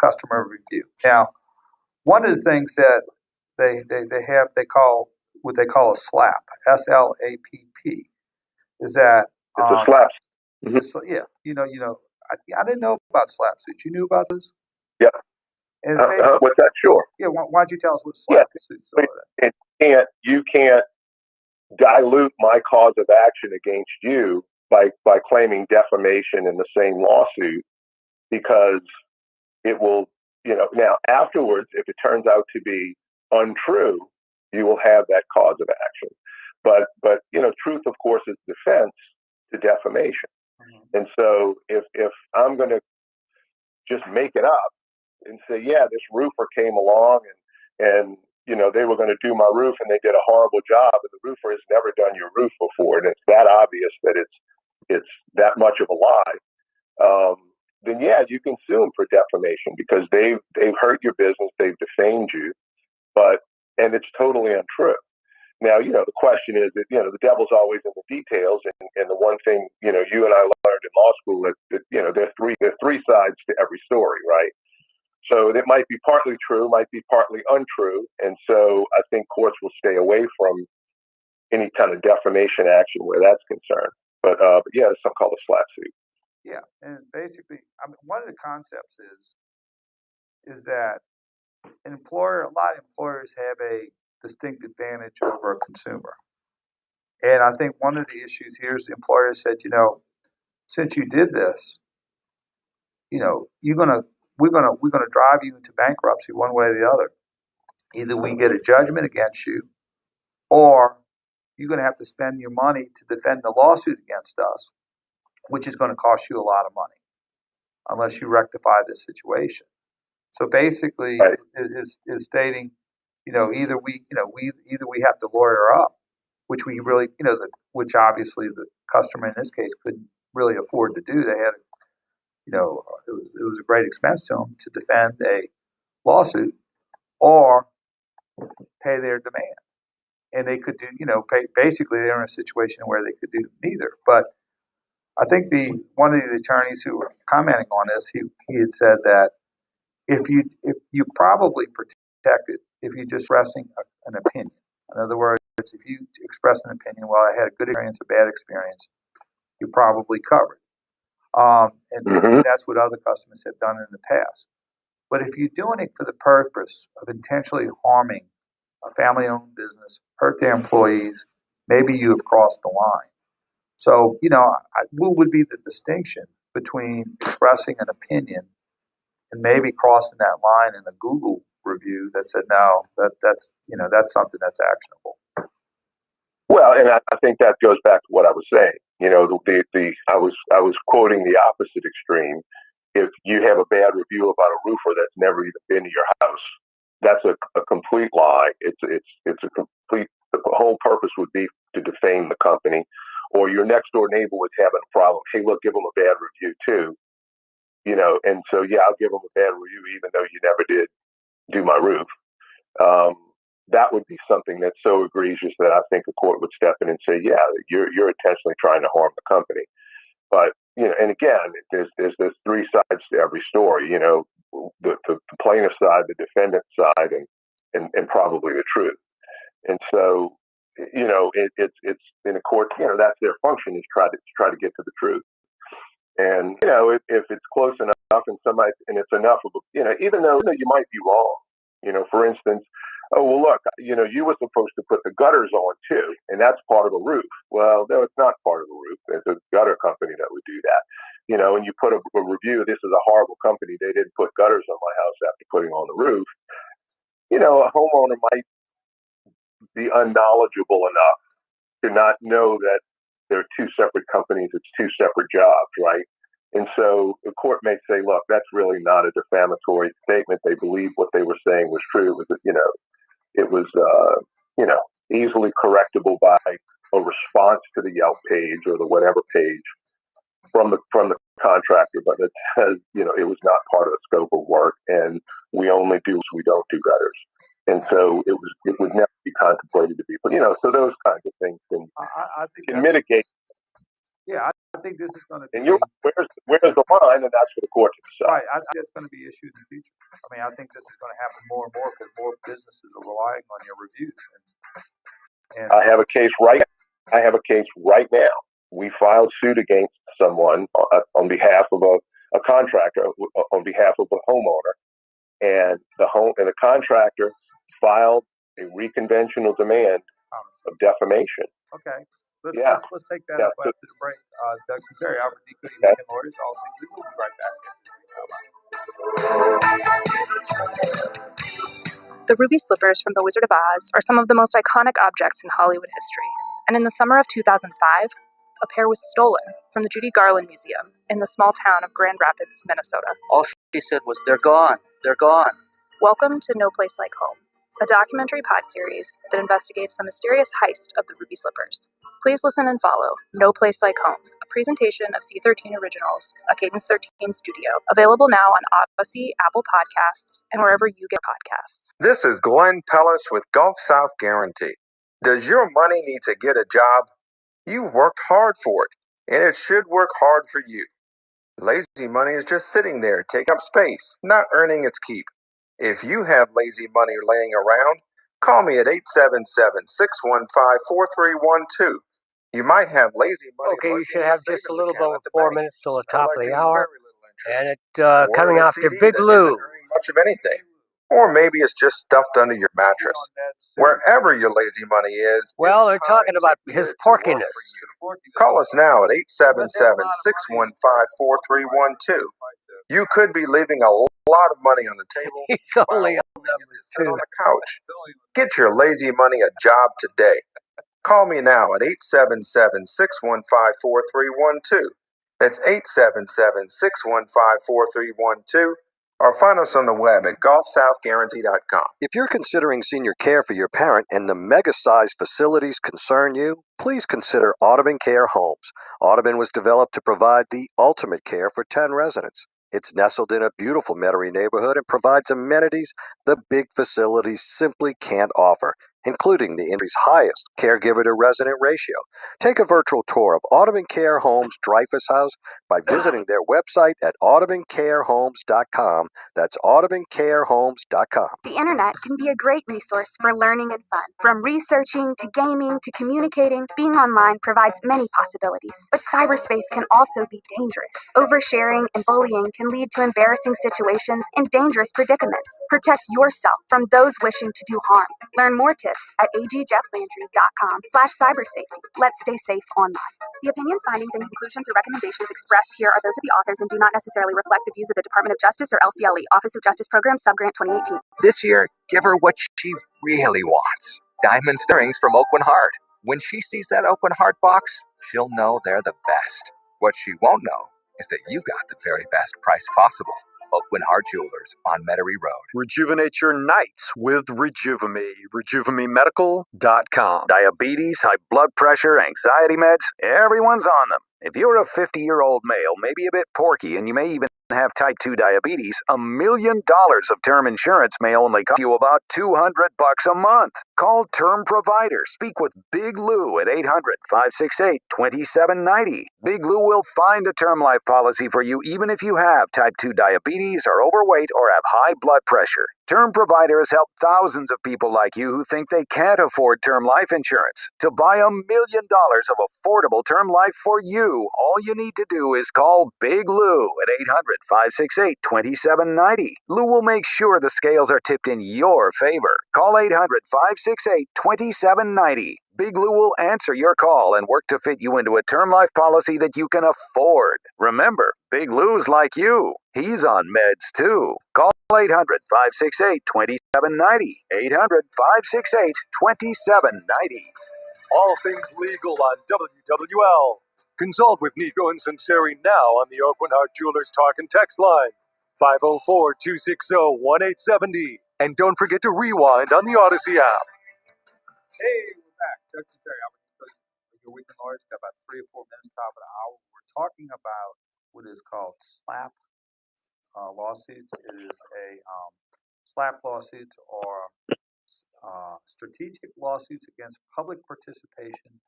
customer review. Now, one of the things that they call what they call a SLAP, SLAPP, is that it's a SLAP. I didn't know about SLAP suits. You knew about this? Yeah. What's that? Sure. Yeah. Why don't you tell us what SLAP suits are? You can't dilute my cause of action against you by claiming defamation in the same lawsuit, because it will, now afterwards, if it turns out to be untrue, you will have that cause of action. But truth, of course, is defense to defamation. And so if I'm going to just make it up and say, yeah, this roofer came along and they were going to do my roof and they did a horrible job, and the roofer has never done your roof before, and it's that obvious that it's that much of a lie, then yeah, you can sue them for defamation because they've hurt your business, they've defamed you, and it's totally untrue. Now, the question is that, the devil's always in the details, and the one thing, you and I learned in law school that there are three sides to every story, right? So it might be partly true, might be partly untrue, and so I think courts will stay away from any kind of defamation action where that's concerned. But yeah, it's something called a SLAP suit. Yeah, and basically, one of the concepts is that a lot of employers have a distinct advantage over a consumer. And I think one of the issues here is the employer said, since you did this, we're gonna drive you into bankruptcy one way or the other. Either we get a judgment against you, or you're gonna have to spend your money to defend the lawsuit against us, which is going to cost you a lot of money unless you rectify this situation. So basically, it is stating, either we have to lawyer up, which we really, which obviously the customer in this case couldn't really afford to do. They had, it was a great expense to them to defend a lawsuit or pay their demand. And they could do, basically they're in a situation where they could do neither. But I think one of the attorneys who were commenting on this, he had said that if you probably protect it if you're just expressing an opinion. In other words, if you express an opinion, well, I had a good experience, a bad experience, you're probably covered. And that's what other customers have done in the past. But if you're doing it for the purpose of intentionally harming a family-owned business, hurt their employees, maybe you have crossed the line. So, what would be the distinction between expressing an opinion and maybe crossing that line in a Google review that said, no, that's something that's actionable? Well, and I think that goes back to what I was saying. I was quoting the opposite extreme. If you have a bad review about a roofer that's never even been to your house, that's a complete lie. It's a complete. The whole purpose would be to defame the company, or your next door neighbor was having a problem. Hey, look, give them a bad review too. And so I'll give them a bad review even though you never did do my roof. That would be something that's so egregious that I think a court would step in and say, yeah, you're intentionally trying to harm the company. But, and again, there's three sides to every story, the plaintiff side, the defendant side, and probably the truth. And so, it's in a court, that's their function, is try to get to the truth. And, if it's close enough and it's enough of even though you might be wrong, for instance, oh, well, look, you were supposed to put the gutters on too, and that's part of the roof. Well, no, it's not part of the roof. There's a gutter company that would do that. And you put a review, this is a horrible company. They didn't put gutters on my house after putting on the roof. A homeowner might be unknowledgeable enough to not know that they're two separate companies. It's two separate jobs, right? And so the court may say, look, that's really not a defamatory statement. They believed what they were saying was true. It was easily correctable by a response to the Yelp page or the whatever page from the contractor, but it says, it was not part of the scope of work, and we only do, we don't do gutters. And so it would never be contemplated to be, so those kinds of things can mitigate. Yeah, I think this is going to be. And where's the line, and that's for the court to decide. Right, I think that's going to be issued in the future. I think this is going to happen more and more because more businesses are relying on your reviews. And I have a case right now. We filed suit against someone on behalf of a contractor, on behalf of a homeowner, and the contractor filed a reconventional demand of defamation. Okay. Let's take that up after the break. Doug Sunseri, Albert Nicaud, Imani Lawyers, all things legal. We'll be right back. The ruby slippers from The Wizard of Oz are some of the most iconic objects in Hollywood history. And in the summer of 2005, a pair was stolen from the Judy Garland Museum in the small town of Grand Rapids, Minnesota. All she said was, "They're gone. They're gone." Welcome to No Place Like Home, a documentary podseries that investigates the mysterious heist of the ruby slippers. Please listen and follow No Place Like Home, a presentation of C13 Originals, a Cadence 13 studio, available now on Odyssey, Apple Podcasts, and wherever you get podcasts. This is Glenn Pellis with Gulf South Guarantee. Does your money need to get a job? You've worked hard for it, and it should work hard for you. Lazy money is just sitting there, taking up space, not earning its keep. If you have lazy money laying around, call me at 877-615-4312. You might have lazy money. Okay, you should have just a little over 4 minutes till the top of the hour, and it coming after Big Lou. Much of anything. Or maybe it's just stuffed under your mattress. Wherever your lazy money is. Well, they're talking about his porkiness. Call us now at 877-615-4312. You could be leaving a lot of money on the table. He's only on number 2. On the couch. Get your lazy money a job today. Call me now at 877-615-4312. That's 877-615-4312. Or find us on the web at golfsouthguarantee.com. If you're considering senior care for your parent and the mega-sized facilities concern you, please consider Audubon Care Homes. Audubon was developed to provide the ultimate care for 10 residents. It's nestled in a beautiful Metairie neighborhood and provides amenities the big facilities simply can't offer. including the industry's highest caregiver to resident ratio. Take a virtual tour of Audubon Care Homes Dreyfus House by visiting their website at auduboncarehomes.com. That's auduboncarehomes.com. The internet can be a great resource for learning and fun. From researching to gaming to communicating, being online provides many possibilities. But cyberspace can also be dangerous. Oversharing and bullying can lead to embarrassing situations and dangerous predicaments. Protect yourself from those wishing to do harm. Learn more tips at agjefflandry.com/cybersafety. Let's stay safe online. The opinions, findings, and conclusions or recommendations expressed here are those of the authors and do not necessarily reflect the views of the Department of Justice or LCLE, Office of Justice Program, Subgrant 2018. This year, give her what she really wants. Diamond earrings from Oakland Heart. When she sees that Oakland Heart box, she'll know they're the best. What she won't know is that you got the very best price possible. Oakland Heart Jewelers on Metairie Road. Rejuvenate your nights with Rejuvame. RejuvameMedical.com. Diabetes, high blood pressure, anxiety meds, everyone's on them. If you're a 50-year-old male, maybe a bit porky, and you may even have type 2 diabetes, $1 million of term insurance may only cost you about $200 a month. Call Term Provider. Speak with Big Lou at 800-568-2790. Big Lou will find a term life policy for you even if you have type 2 diabetes, are overweight, or have high blood pressure. Term Provider has helped thousands of people like you who think they can't afford term life insurance. To buy $1 million of affordable term life for you, all you need to do is call Big Lou at 800-568-2790. Lou will make sure the scales are tipped in your favor. Call 800-568-2790. Big Lou will answer your call and work to fit you into a term life policy that you can afford. Remember, Big Lou's like you. He's on meds too. Call 800-568-2790. 800-568-2790. All things legal on WWL. Consult with Nicaud and Sunseri now on the Oakland Heart Jewelers Talk and Text line, 504-260-1870. And don't forget to rewind on the Odyssey app. Hey, we're back. Doug Sunseri, your weekend lawyers, got about 3 or 4 minutes, top of the hour. We're talking about what is called SLAPP lawsuits. It is a SLAPP lawsuits or strategic lawsuits against public participation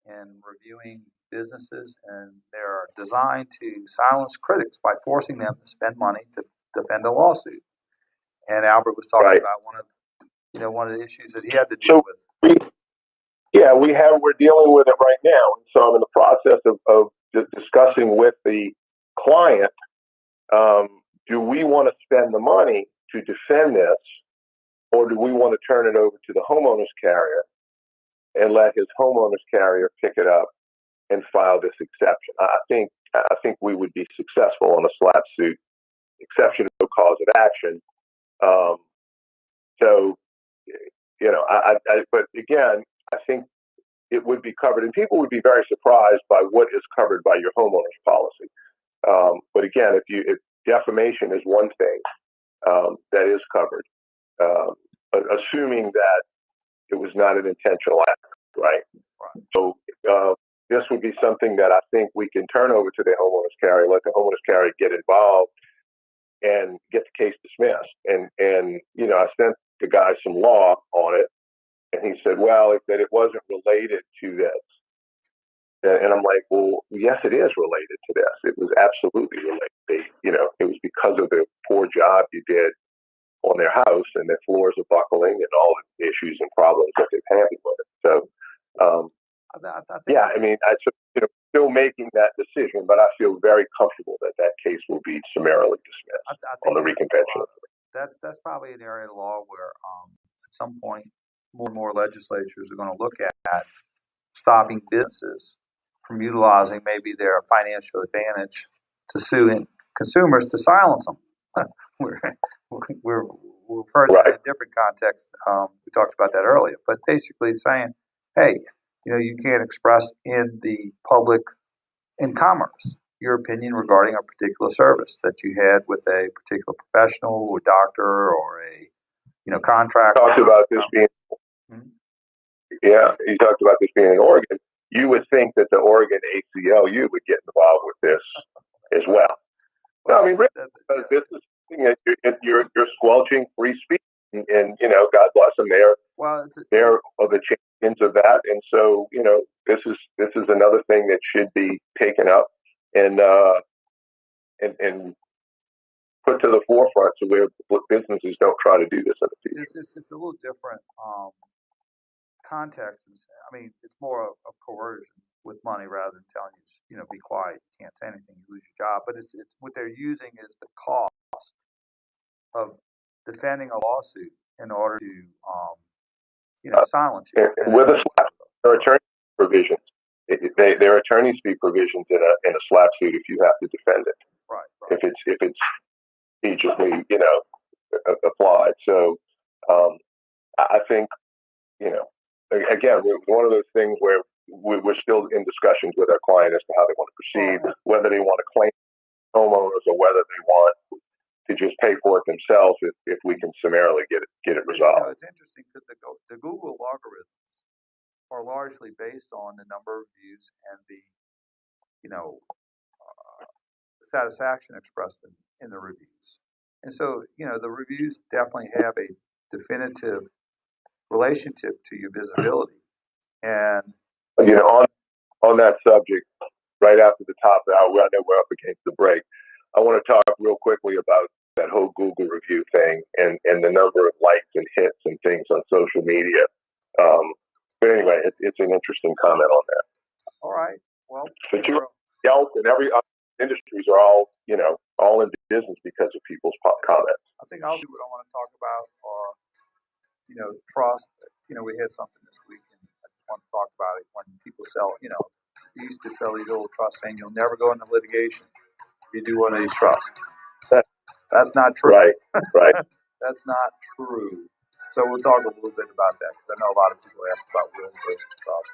in reviewing businesses, and they're designed to silence critics by forcing them to spend money to defend a lawsuit. And Albert was talking about one of the issues that he had to deal with. We're dealing with it right now. So I'm in the process of discussing with the client, do we want to spend the money to defend this, or do we want to turn it over to the homeowner's carrier and let his homeowner's carrier pick it up and file this exception? I think we would be successful on a SLAPP suit, exception no cause of action. But again, I think it would be covered, and people would be very surprised by what is covered by your homeowner's policy. But again, if defamation is one thing that is covered, assuming that it was not an intentional act, right? So this would be something that I think we can turn over to the homeowner's carrier, let the homeowner's carrier get involved, and get the case dismissed. And I sent the guy some law on it, and he said, well, that it wasn't related to this. And I'm like, well, yes, it is related to this. It was absolutely related. It was because of the poor job you did on their house, and their floors are buckling, and all the issues and problems that they've had with it. So, still making that decision, but I feel very comfortable that case will be summarily dismissed on the reconvention. That's probably an area of law where at some point more and more legislatures are going to look at stopping businesses from utilizing maybe their financial advantage to sue consumers to silence them. We've heard that in a different context. We talked about that earlier, but basically saying, hey, you can't express in the public, in commerce, your opinion regarding a particular service that you had with a particular professional or doctor or a contractor. Talked about this being, he talked about this being in Oregon. You would think that the Oregon ACLU would get involved with this as well. No, I mean, this is you're squelching free speech and God bless them. They're the champions of that, and so this is another thing that should be taken up and put to the forefront, so where businesses don't try to do this in the future. It's a little different context. I mean, it's more of coercion with money rather than telling you, be quiet, you can't say anything, you lose your job. But it's what they're using is the cost of defending a lawsuit in order to, silence you. And with a slap, there are attorney provisions. There are attorney's fee provisions in a slap suit if you have to defend it. Right. If it's strategically, applied. So I think, again, we're one of those things where we're still in discussions with our client as to how they want to proceed, whether they want to claim homeowners or whether they want to just pay for it themselves if we can summarily get it resolved. It's interesting because the Google algorithms are largely based on the number of views and the satisfaction expressed in the reviews. And so, the reviews definitely have a definitive relationship to your visibility. And on that subject, right after the top hour, I know we're up against the break. I want to talk real quickly about that whole Google review thing and the number of likes and hits and things on social media. But anyway, it's an interesting comment on that. All right. Well, but Yelp and every other industries are all in business because of people's comments. I think also what I want to talk about are, trust. We had something this week, and I just want to talk about it. When people sell, you used to sell these old trusts saying you'll never go into litigation if you do one of these trusts. That's not true. Right. That's not true. So we'll talk a little bit about that, because I know a lot of people ask about wills versus trust.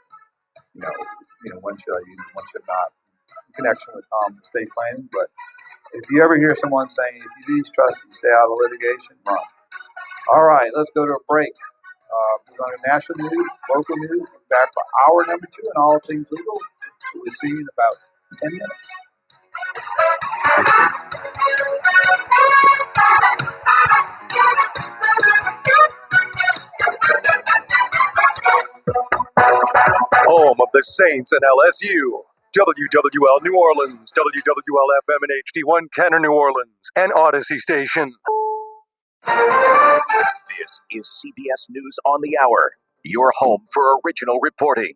When should I use them, when should not, in connection with estate planning. But if you ever hear someone saying, if you do these trusts, you stay out of litigation, run. All right, let's go to a break. We're going to national news, local news. We're back for hour number 2 and all things legal. We'll see you in about 10 minutes. Home of the Saints and LSU. WWL New Orleans, WWL FM and HD1 Kenner New Orleans, and Odyssey Station. This is CBS News on the Hour, your home for original reporting.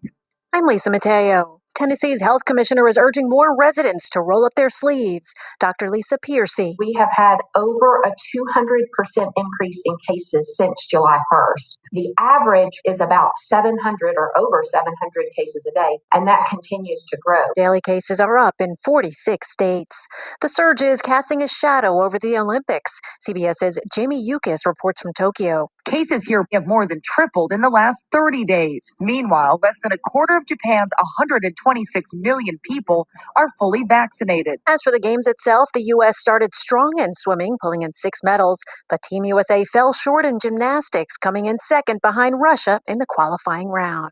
I'm Lisa Mateo. Tennessee's health commissioner is urging more residents to roll up their sleeves. Dr. Lisa Piercy. We have had over a 200% increase in cases since July 1st. The average is about 700 or over 700 cases a day, and that continues to grow. Daily cases are up in 46 states. The surge is casting a shadow over the Olympics. CBS's Jamie Yukis reports from Tokyo. Cases here have more than tripled in the last 30 days. Meanwhile, less than a quarter of Japan's 126 million people are fully vaccinated. As for the games itself, the U.S. started strong in swimming, pulling in 6 medals, but Team USA fell short in gymnastics, coming in second behind Russia in the qualifying round.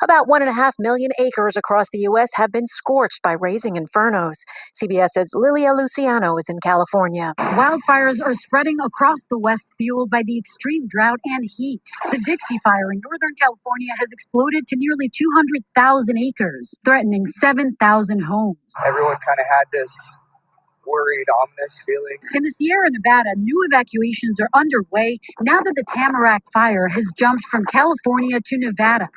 About 1.5 million acres across the U.S. have been scorched by razing infernos. CBS's Lilia Luciano is in California. Wildfires are spreading across the West, fueled by the extreme drought and heat. The Dixie Fire in Northern California has exploded to nearly 200,000 acres, threatening 7,000 homes. Everyone kind of had this worried, ominous feeling. In the Sierra Nevada, new evacuations are underway now that the Tamarack Fire has jumped from California to Nevada.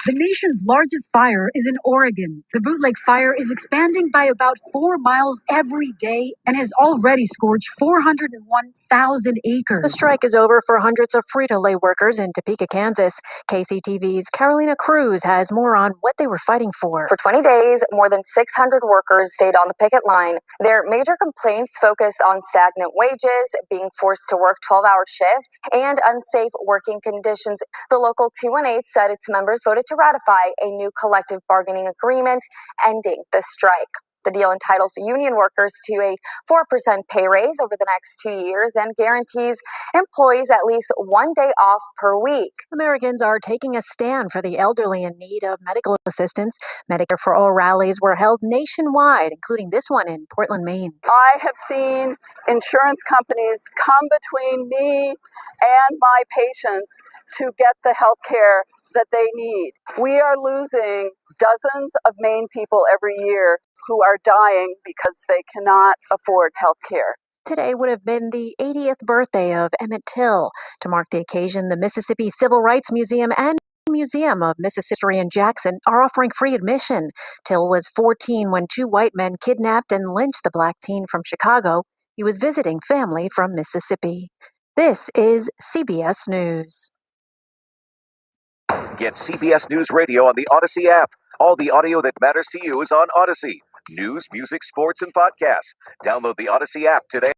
The nation's largest fire is in Oregon. The Bootleg Fire is expanding by about 4 miles every day and has already scorched 401,000 acres. The strike is over for hundreds of Frito-Lay workers in Topeka, Kansas. KCTV's Carolina Cruz has more on what they were fighting for. For 20 days, more than 600 workers stayed on the picket line. Their major complaints focused on stagnant wages, being forced to work 12-hour shifts, and unsafe working conditions. The local 218 said its members voted to ratify a new collective bargaining agreement ending the strike. The deal entitles union workers to a 4% pay raise over the next 2 years and guarantees employees at least 1 day off per week. Americans are taking a stand for the elderly in need of medical assistance. Medicare for All rallies were held nationwide, including this one in Portland, Maine. I have seen insurance companies come between me and my patients to get the health care that they need. We are losing dozens of Maine people every year who are dying because they cannot afford health care. Today would have been the 80th birthday of Emmett Till. To mark the occasion, the Mississippi Civil Rights Museum and Museum of Mississippi History in Jackson are offering free admission. Till was 14 when two white men kidnapped and lynched the black teen from Chicago. He was visiting family from Mississippi. This is CBS News. Get CBS News Radio on the Odyssey app. All the audio that matters to you is on Odyssey. News, music, sports, and podcasts. Download the Odyssey app today.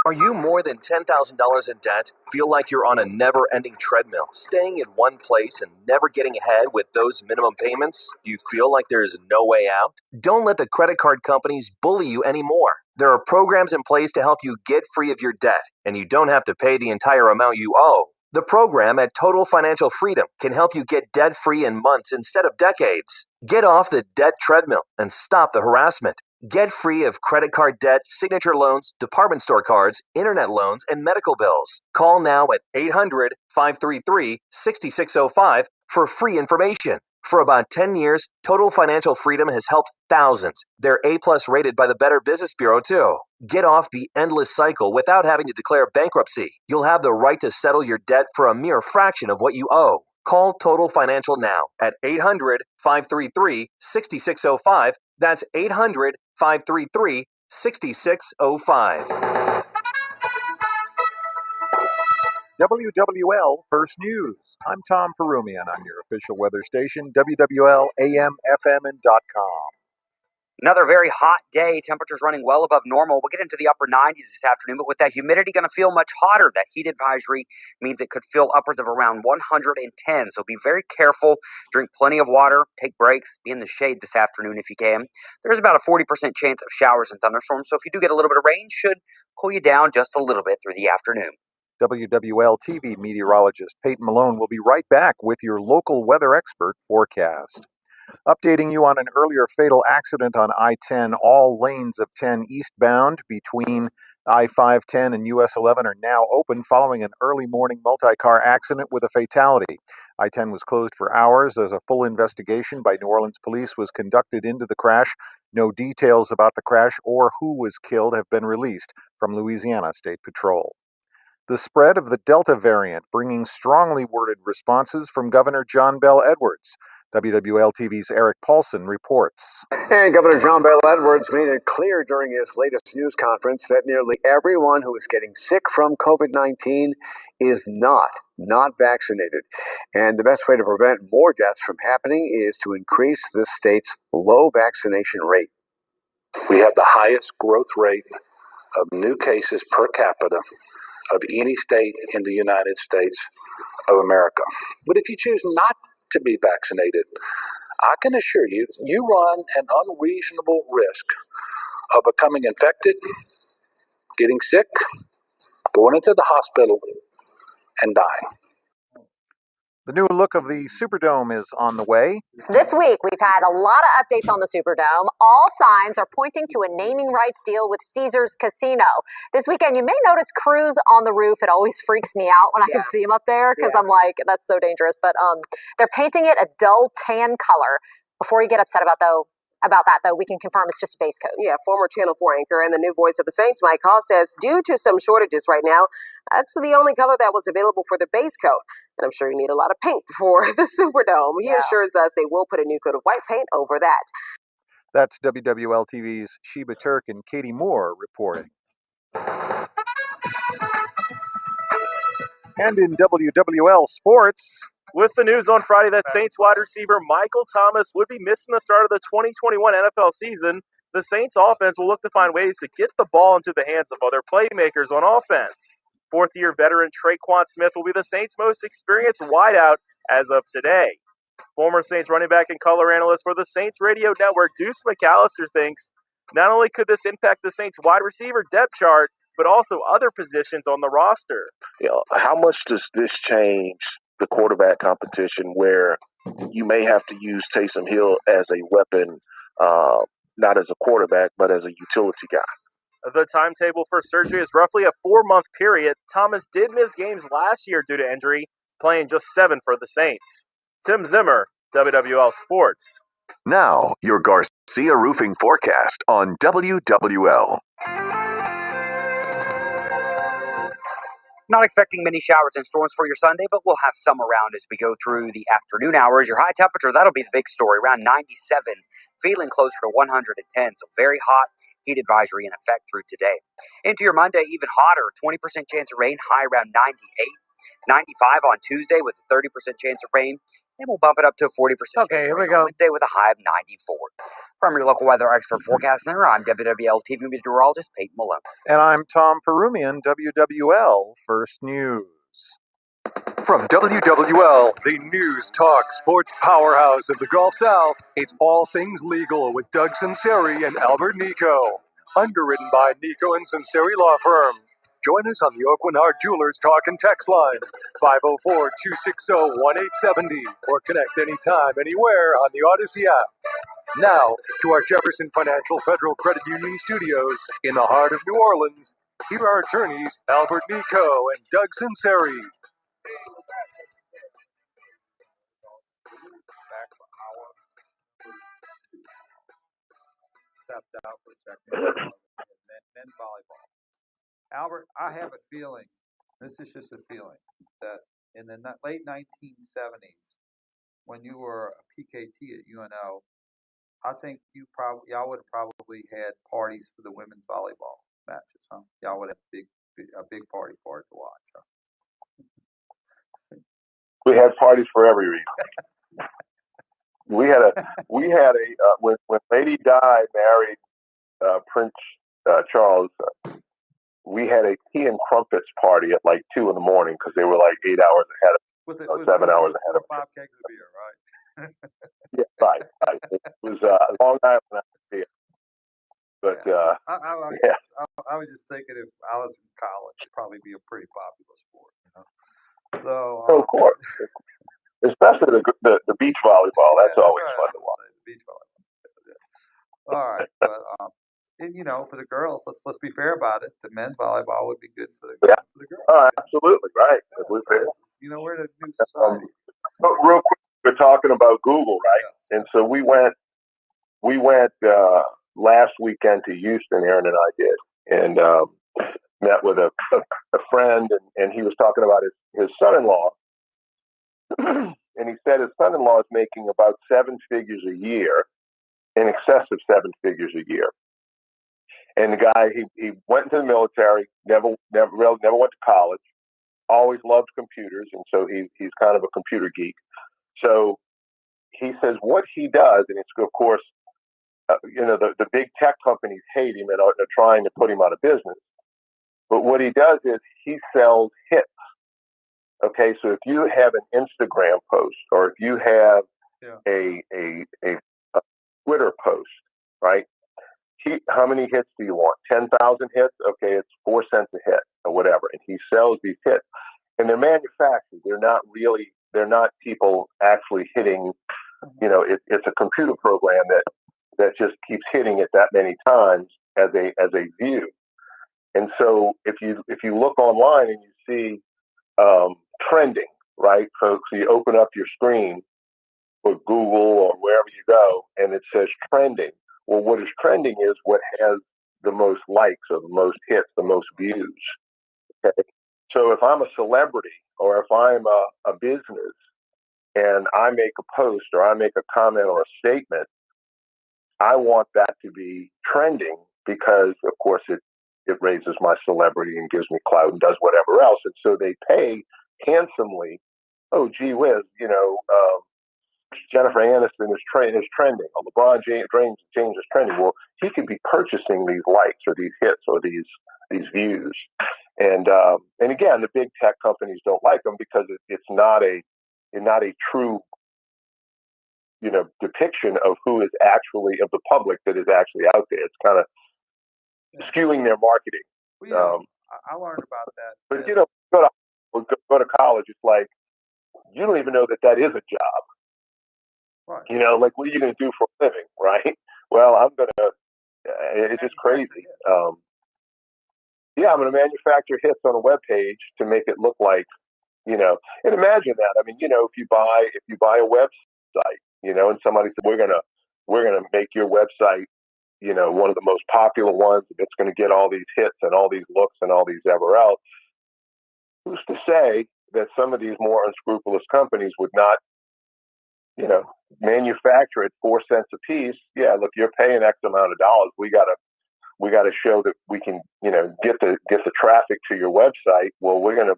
Are you more than $10,000 in debt? Feel like you're on a never-ending treadmill, staying in one place and never getting ahead with those minimum payments? You feel like there's no way out? Don't let the credit card companies bully you anymore. There are programs in place to help you get free of your debt, and you don't have to pay the entire amount you owe. The program at Total Financial Freedom can help you get debt-free in months instead of decades. Get off the debt treadmill and stop the harassment. Get free of credit card debt, signature loans, department store cards, internet loans, and medical bills. Call now at 800-533-6605 for free information. For about 10 years, Total Financial Freedom has helped thousands. They're A+ rated by the Better Business Bureau, too. Get off the endless cycle without having to declare bankruptcy. You'll have the right to settle your debt for a mere fraction of what you owe. Call Total Financial now at 800-533-6605. That's 800-533-6605. WWL First News. I'm Tom Perumian on your official weather station, WWL AM, FM, and .com. Another very hot day. Temperatures running well above normal. We'll get into the upper 90s this afternoon, but with that humidity going to feel much hotter. That heat advisory means it could feel upwards of around 110. So be very careful. Drink plenty of water. Take breaks. Be in the shade this afternoon if you can. There's about a 40% chance of showers and thunderstorms. So if you do get a little bit of rain, should cool you down just a little bit through the afternoon. WWL TV meteorologist Peyton Malone will be right back with your local weather expert forecast. Updating you on an earlier fatal accident on I-10, all lanes of 10 eastbound between I-510 and US 11 are now open following an early morning multi-car accident with a fatality. I-10 was closed for hours as a full investigation by New Orleans police was conducted into the crash. No details about the crash or who was killed have been released from Louisiana State Patrol. The spread of the Delta variant bringing strongly worded responses from Governor John Bel Edwards. WWL-TV's Eric Paulson reports. And Governor John Bel Edwards made it clear during his latest news conference that nearly everyone who is getting sick from COVID-19 is not vaccinated. And the best way to prevent more deaths from happening is to increase the state's low vaccination rate. We have the highest growth rate of new cases per capita of any state in the United States of America. But if you choose not to be vaccinated, I can assure you, you run an unreasonable risk of becoming infected, getting sick, going into the hospital, and dying. The new look of the Superdome is on the way. This week, we've had a lot of updates on the Superdome. All signs are pointing to a naming rights deal with Caesars Casino. This weekend, you may notice crews on the roof. It always freaks me out when I can see them up there because I'm like, that's so dangerous. But they're painting it a dull tan color. Before you get upset about that, though, we can confirm it's just a base coat. Yeah, former Channel 4 anchor and the new voice of the Saints, Mike Hall, says due to some shortages right now, that's the only color that was available for the base coat. And I'm sure you need a lot of paint for the Superdome. He assures us they will put a new coat of white paint over that. That's WWL-TV's Sheba Turk and Katie Moore reporting. And in WWL Sports, with the news on Friday that Saints wide receiver Michael Thomas would be missing the start of the 2021 NFL season, the Saints offense will look to find ways to get the ball into the hands of other playmakers on offense. Fourth-year veteran Traquan Smith will be the Saints' most experienced wideout as of today. Former Saints running back and color analyst for the Saints Radio Network, Deuce McAllister, thinks not only could this impact the Saints wide receiver depth chart, but also other positions on the roster. How much does this change the quarterback competition where you may have to use Taysom Hill as a weapon, not as a quarterback, but as a utility guy? The timetable for surgery is roughly a 4-month period. Thomas did miss games last year due to injury, playing just 7 for the Saints. Tim Zimmer, WWL Sports. Now, your Garcia Roofing forecast on WWL. Not expecting many showers and storms for your Sunday, but we'll have some around as we go through the afternoon hours. Your high temperature, that'll be the big story, around 97, feeling closer to 110, so very hot. Heat advisory in effect through today. Into your Monday, even hotter, 20% chance of rain, high around 98. 95 on Tuesday with a 30% chance of rain. And we'll bump it up to a 40% chance of rain on Wednesday with a high of 94. From your local weather expert forecast center, I'm WWL TV meteorologist Peyton Malone. And I'm Tom Perumian, WWL First News. From WWL, the news talk sports powerhouse of the Gulf South, it's All Things Legal with Doug Sunseri and Albert Nicaud. Underwritten by Nicaud and Sunseri Law Firm. Join us on the Oakland Hart Jewelers Talk and Text line, 504-260-1870, or connect anytime, anywhere on the Odyssey app. Now, to our Jefferson Financial Federal Credit Union studios in the heart of New Orleans, here are attorneys Albert Nicaud and Doug Sunseri. Stepped out for a second. Men volleyball. Albert, I have a feeling, this is just a feeling, that in the late 1970s, when you were a PKT at UNO, I think y'all would have probably had parties for the women's volleyball matches, huh? Y'all would have a big party for it to watch, huh? We had parties for every reason. we had a when Lady Di married Prince Charles. We had a tea and crumpets party at like 2 a.m. because they were like 8 hours ahead of 7 hours ahead of 5 kegs of beer, right? Yeah, right. It was a Long Island beer. But I was just thinking if I was in college, it'd probably be a pretty popular sport, you know. So of course, especially the beach volleyball. That's always fun to watch. The beach volleyball. All right, but and you know, for the girls, let's be fair about it. The men's volleyball would be good for the girls. Oh, absolutely right. You know, we're in a new society. Real quick, we're talking about Google, right? Yes. And so we went last weekend to Houston. Aaron and I did, and met with a friend, and he was talking about his son-in-law, and he said his son-in-law is making about 7 figures a year, in excess of 7 figures a year. And the guy, he went into the military, never went to college, always loved computers, and so he's kind of a computer geek. So he says what he does, and it's of course, the big tech companies hate him and are trying to put him out of business. But what he does is he sells hits. Okay, so if you have an Instagram post, or if you have a Twitter post, right? How many hits do you want? 10,000 hits? Okay, it's 4 cents a hit or whatever. And he sells these hits. And they're manufactured. They're not people actually hitting, it's a computer program that just keeps hitting it that many times as a view. And so if you look online and you see trending, right, folks, so you open up your screen or Google or wherever you go, and it says trending. Well, what is trending is what has the most likes or the most hits, the most views. Okay? So if I'm a celebrity or if I'm a business and I make a post or I make a comment or a statement, I want that to be trending because, of course, it raises my celebrity and gives me clout and does whatever else. And so they pay handsomely. Oh, gee whiz, Jennifer Aniston is trending. Or LeBron James is trending. Well, he could be purchasing these likes or these hits or these views. And again, the big tech companies don't like them because it's not a true depiction of who is actually of the public that is actually out there. It's kind of skewing their marketing. Well, I learned about that. But go to college, it's like you don't even know that is a job. Right. Like what are you going to do for a living, right? Well, I'm going to. It's just crazy. I'm going to manufacture hits on a web page to make it look like, and imagine that. I mean, if you buy a website, and somebody said we're gonna make your website, one of the most popular ones. It's going to get all these hits and all these looks and all these ever else. Who's to say that some of these more unscrupulous companies would not, manufacture it 4 cents a piece? Yeah, look, you're paying X amount of dollars. We gotta show that we can, get the traffic to your website. Well, we're gonna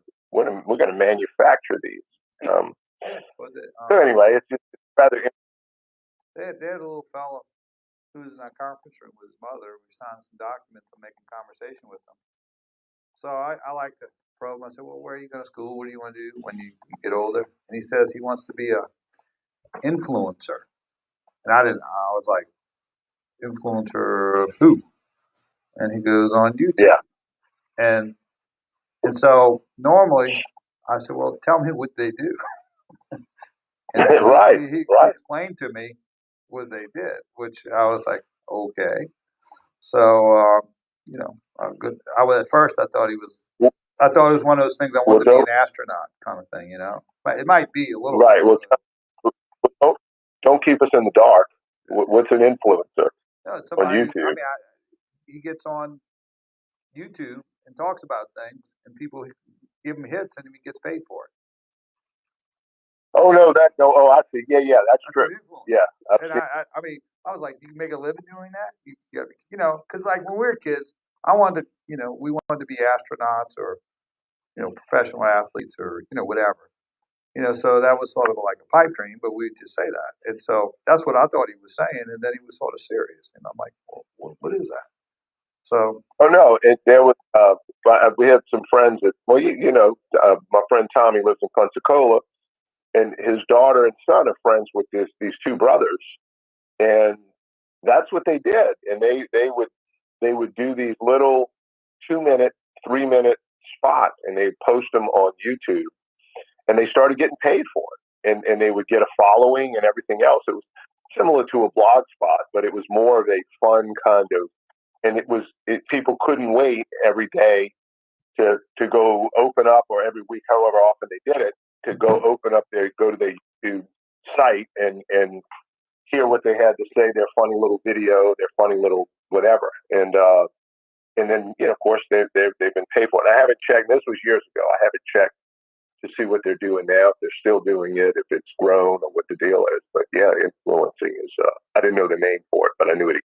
manufacture these. So anyway, it's just rather. They had a little fellow who was in that conference room with his mother. We signed some documents and making conversation with them. So I like to probe him. I said, well, where are you going to school? What do you want to do when you get older? And he says he wants to be a influencer. And I was like, influencer of who? And he goes, on YouTube. Yeah. And so normally I said, well, tell me what they do. And so he explained to me what they did, which I was like, okay. So, good. At first I thought it was one of those things I wanted to be an astronaut kind of thing, But it might be a little right. bit. Well, don't keep us in the dark. What's an influencer on YouTube? He gets on YouTube and talks about things, and people give him hits, and he gets paid for it. Oh no, I see. Yeah, that's true. Yeah, and I was like, you can make a living doing that, because like when we were kids, we wanted to be astronauts or, professional athletes or whatever, so that was sort of like a pipe dream, but we'd just say that, and so that's what I thought he was saying, and then he was sort of serious, and I'm like, well, what is that? So. Oh no, there was. We had some friends that. Well, my friend Tommy lives in Pensacola, and his daughter and son are friends with these two brothers, and that's what they did. And they would do these little 2-minute, 3-minute spots, and they'd post them on YouTube, and they started getting paid for it, and they would get a following and everything else. It was similar to a blog spot, but it was more of a fun kind of. And people couldn't wait every day to go open up, or every week, however often they did it, to go to the YouTube site and hear what they had to say, their funny little video, their funny little whatever. And then, of course, they've been paid for it. I haven't checked. This was years ago. I haven't checked to see what they're doing now, if they're still doing it, if it's grown, or what the deal is. But yeah, influencing is. I didn't know the name for it, but I knew it.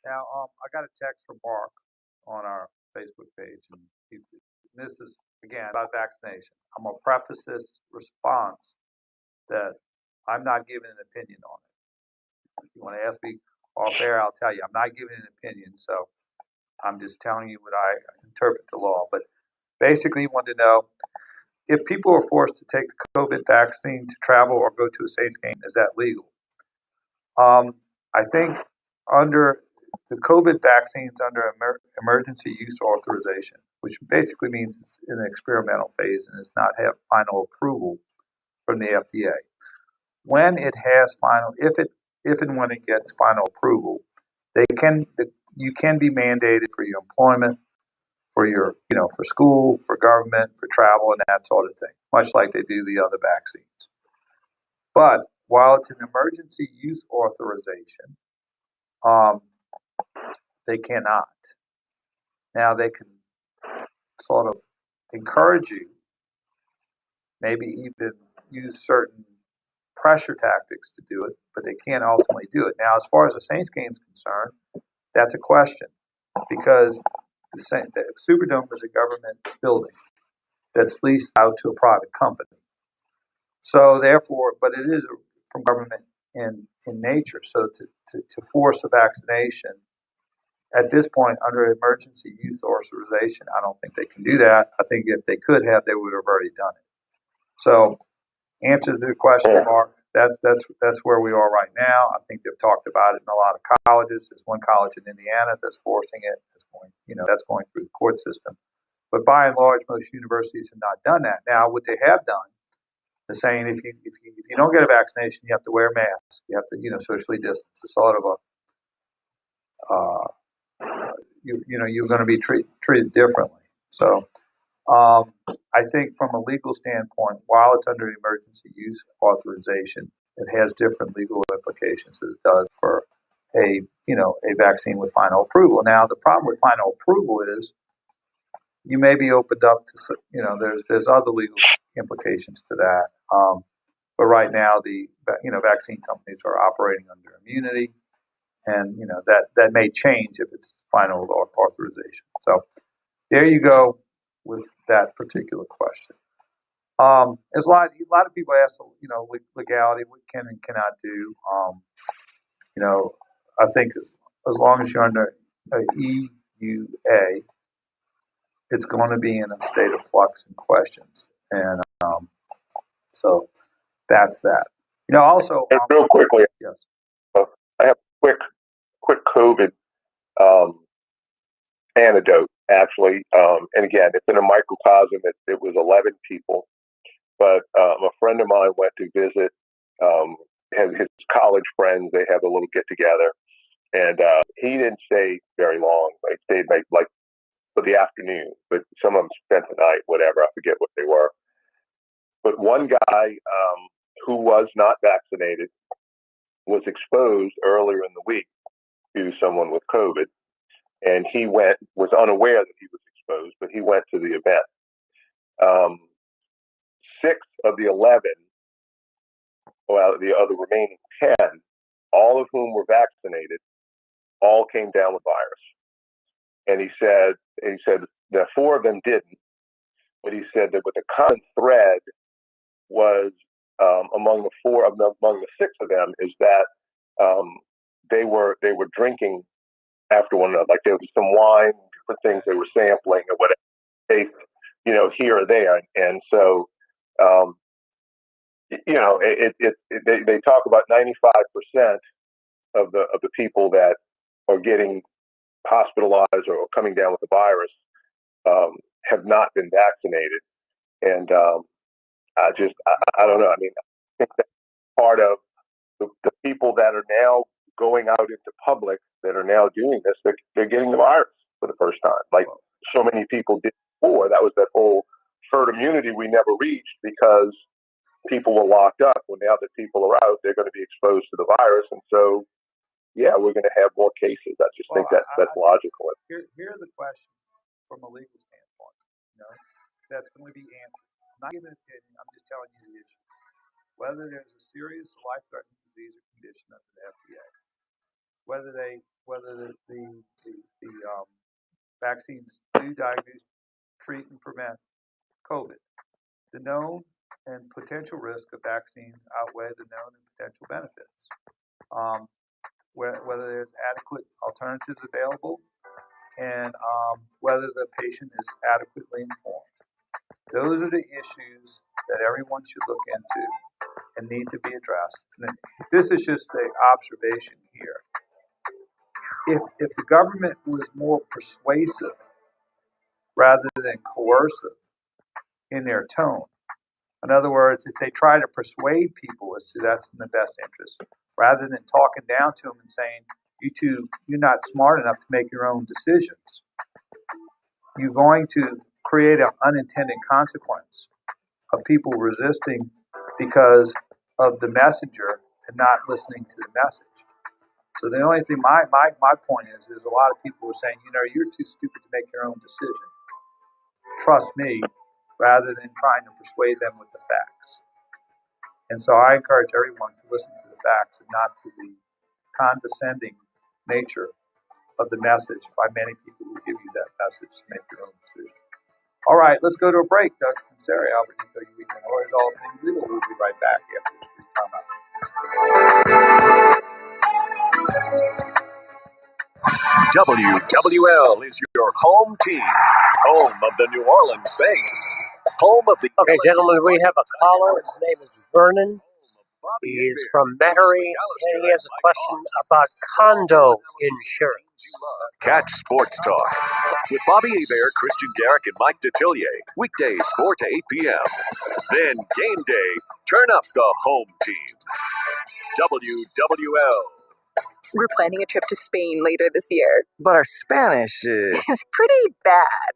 Now, I got a text from Mark on our Facebook page, and this is, again, about vaccination. I'm going to preface this response that I'm not giving an opinion on it. If you want to ask me off air, I'll tell you. I'm not giving an opinion, so I'm just telling you what I interpret the law. But basically, you want to know, if people are forced to take the COVID vaccine to travel or go to a Saints game, is that legal? I think under the COVID vaccines under emergency use authorization, which basically means it's in an experimental phase and it's not have final approval from the FDA. When it has if and when it gets final approval, you can be mandated for your employment, for your, for school, for government, for travel, and that sort of thing, much like they do the other vaccines. But while it's an emergency use authorization, they cannot. Now they can sort of encourage you, maybe even use certain pressure tactics to do it, but they can't ultimately do it. Now, as far as the Saints game is concerned, that's a question, because the Superdome is a government building that's leased out to a private company. So therefore, but it is from government in nature. So to force a vaccination at this point under emergency use authorization, I don't think they can do that. I think if they could have, they would have already done it. So answer to the question, Mark, that's where we are right now. I think they've talked about it in a lot of colleges. There's one college in Indiana that's forcing it. That's going through the court system. But by and large, most universities have not done that. Now, what they have done is saying if you don't get a vaccination, you have to wear a mask. You have to socially distance. It's sort of you're going to be treated differently. So I think from a legal standpoint, while it's under emergency use authorization, it has different legal implications that it does for a vaccine with final approval. Now, the problem with final approval is you may be opened up to, there's other legal implications to that. But right now, the vaccine companies are operating under immunity, and that may change if it's final authorization. So there you go with that particular question. There's a lot of people ask, legality, what can and cannot do. I think as long as you're under a EUA, it's going to be in a state of flux and questions, and so that's that. Also, and real quickly, yes, I have a quick COVID anecdote, actually, and again, it's in a microcosm. It was 11 people, but a friend of mine went to visit his college friends. They have a little get together, and he didn't stay very long. They stayed like for the afternoon, but some of them spent the night, whatever. I forget what they were. But one guy who was not vaccinated was exposed earlier in the week to someone with COVID, and he was unaware that he was exposed, but he went to the event. 6 of the 11, well, the other remaining 10, all of whom were vaccinated, all came down with virus. And he said that 4 of them didn't, but he said that what the common thread was among the 6 of them is that they were drinking after one another. Like there was some wine, different things they were sampling or whatever, here or there, and so they talk about 95% of the people that are getting hospitalized or coming down with the virus have not been vaccinated, and I don't know. I mean, I think that's part of the people that are now going out into public that are now doing this. They're getting the virus for the first time, like so many people did before. That was that whole herd immunity we never reached because people were locked up. Well, now that people are out, they're going to be exposed to the virus, and so we're going to have more cases. I just think that's logical. Here are the questions from a legal standpoint. That's going to be answered. I'm not giving an opinion. I'm just telling you the issue. Whether there's a serious life-threatening disease or condition under the FDA, whether the vaccines do diagnose, treat, and prevent COVID. The known and potential risk of vaccines outweigh the known and potential benefits. Whether there's adequate alternatives available, and whether the patient is adequately informed. Those are the issues that everyone should look into and need to be addressed. And this is just an observation here. If the government was more persuasive rather than coercive in their tone, in other words, if they try to persuade people as to that's in the best interest, rather than talking down to them and saying, you're not smart enough to make your own decisions, you're going to create an unintended consequence of people resisting because of the messenger and not listening to the message. So the only thing, my point is a lot of people are saying, you're too stupid to make your own decision. Trust me, rather than trying to persuade them with the facts. And so I encourage everyone to listen to the facts and not to the condescending nature of the message by many people who give you that message to make your own decision. All right, let's go to a break. Doug Sunseri, Albert Nicaud, you weekend lawyers, all things legal. We'll be right back after this brief comment. WWL is your home team, home of the New Orleans Saints, home of the... Okay, gentlemen, we have a caller. His name is Vernon. He's from Metairie, and he has a question about condo insurance. Catch Sports Talk with Bobby Hebert, Christian Garrick, and Mike Detillier. Weekdays 4 to 8 p.m. Then game day, turn up the home team. WWL. We're planning a trip to Spain later this year. But our Spanish is pretty bad.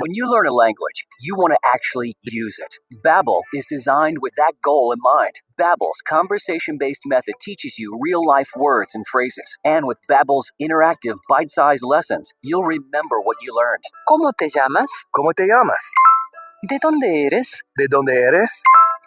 When you learn a language, you want to actually use it. Babbel is designed with that goal in mind. Babbel's conversation-based method teaches you real-life words and phrases. And with Babbel's interactive, bite-sized lessons, you'll remember what you learned. ¿Cómo te llamas? ¿Cómo te llamas? ¿De dónde eres? ¿De dónde eres?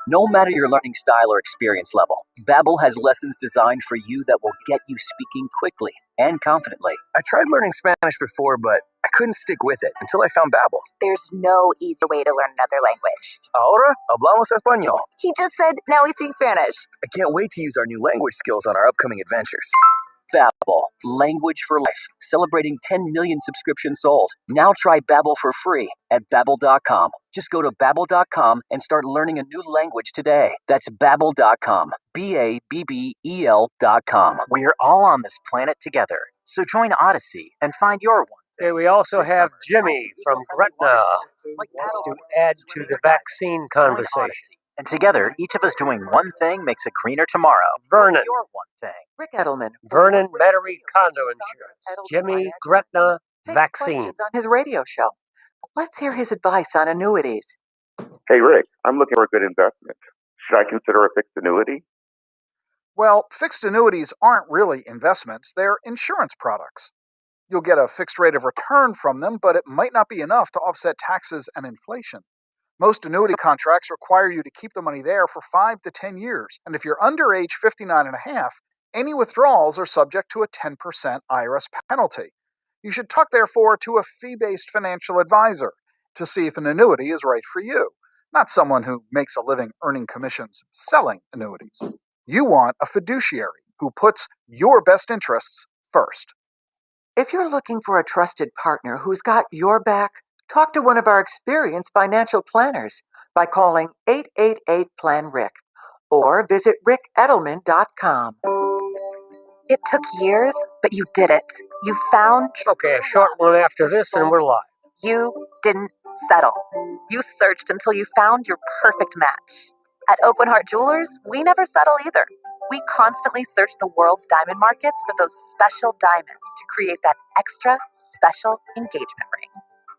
No matter your learning style or experience level, Babbel has lessons designed for you that will get you speaking quickly and confidently. I tried learning Spanish before, but I couldn't stick with it until I found Babbel. There's no easier way to learn another language. Ahora hablamos español. He just said, now we speak Spanish. I can't wait to use our new language skills on our upcoming adventures. Babbel, language for life, celebrating 10 million subscriptions sold. Now try Babbel for free at Babbel.com. Just go to Babbel.com and start learning a new language today. That's Babbel.com. Babbel.com. We're all on this planet together, so join Odyssey and find your one. Okay, we also have Jimmy from Gretna who wants to add to the vaccine conversation. And together, each of us doing one thing makes a greener tomorrow. Vernon. What's your one thing? Rick Edelman. Vernon, Metairie Condo Insurance. Jimmy, Gretna, vaccine. On his radio show. Let's hear his advice on annuities. Hey, Rick, I'm looking for a good investment. Should I consider a fixed annuity? Well, fixed annuities aren't really investments, they're insurance products. You'll get a fixed rate of return from them, but it might not be enough to offset taxes and inflation. Most annuity contracts require you to keep the money there for 5 to 10 years, and if you're under age 59 and a half, any withdrawals are subject to a 10% IRS penalty. You should talk, therefore, to a fee-based financial advisor to see if an annuity is right for you, not someone who makes a living earning commissions selling annuities. You want a fiduciary who puts your best interests first. If you're looking for a trusted partner who's got your back, talk to one of our experienced financial planners by calling 888-PLAN-RICK or visit rickedelman.com. It took years, but you did it. You found... Okay, a short one after this and we're live. You didn't settle. You searched until you found your perfect match. At Oakland Heart Jewelers, we never settle either. We constantly search the world's diamond markets for those special diamonds to create that extra special engagement ring.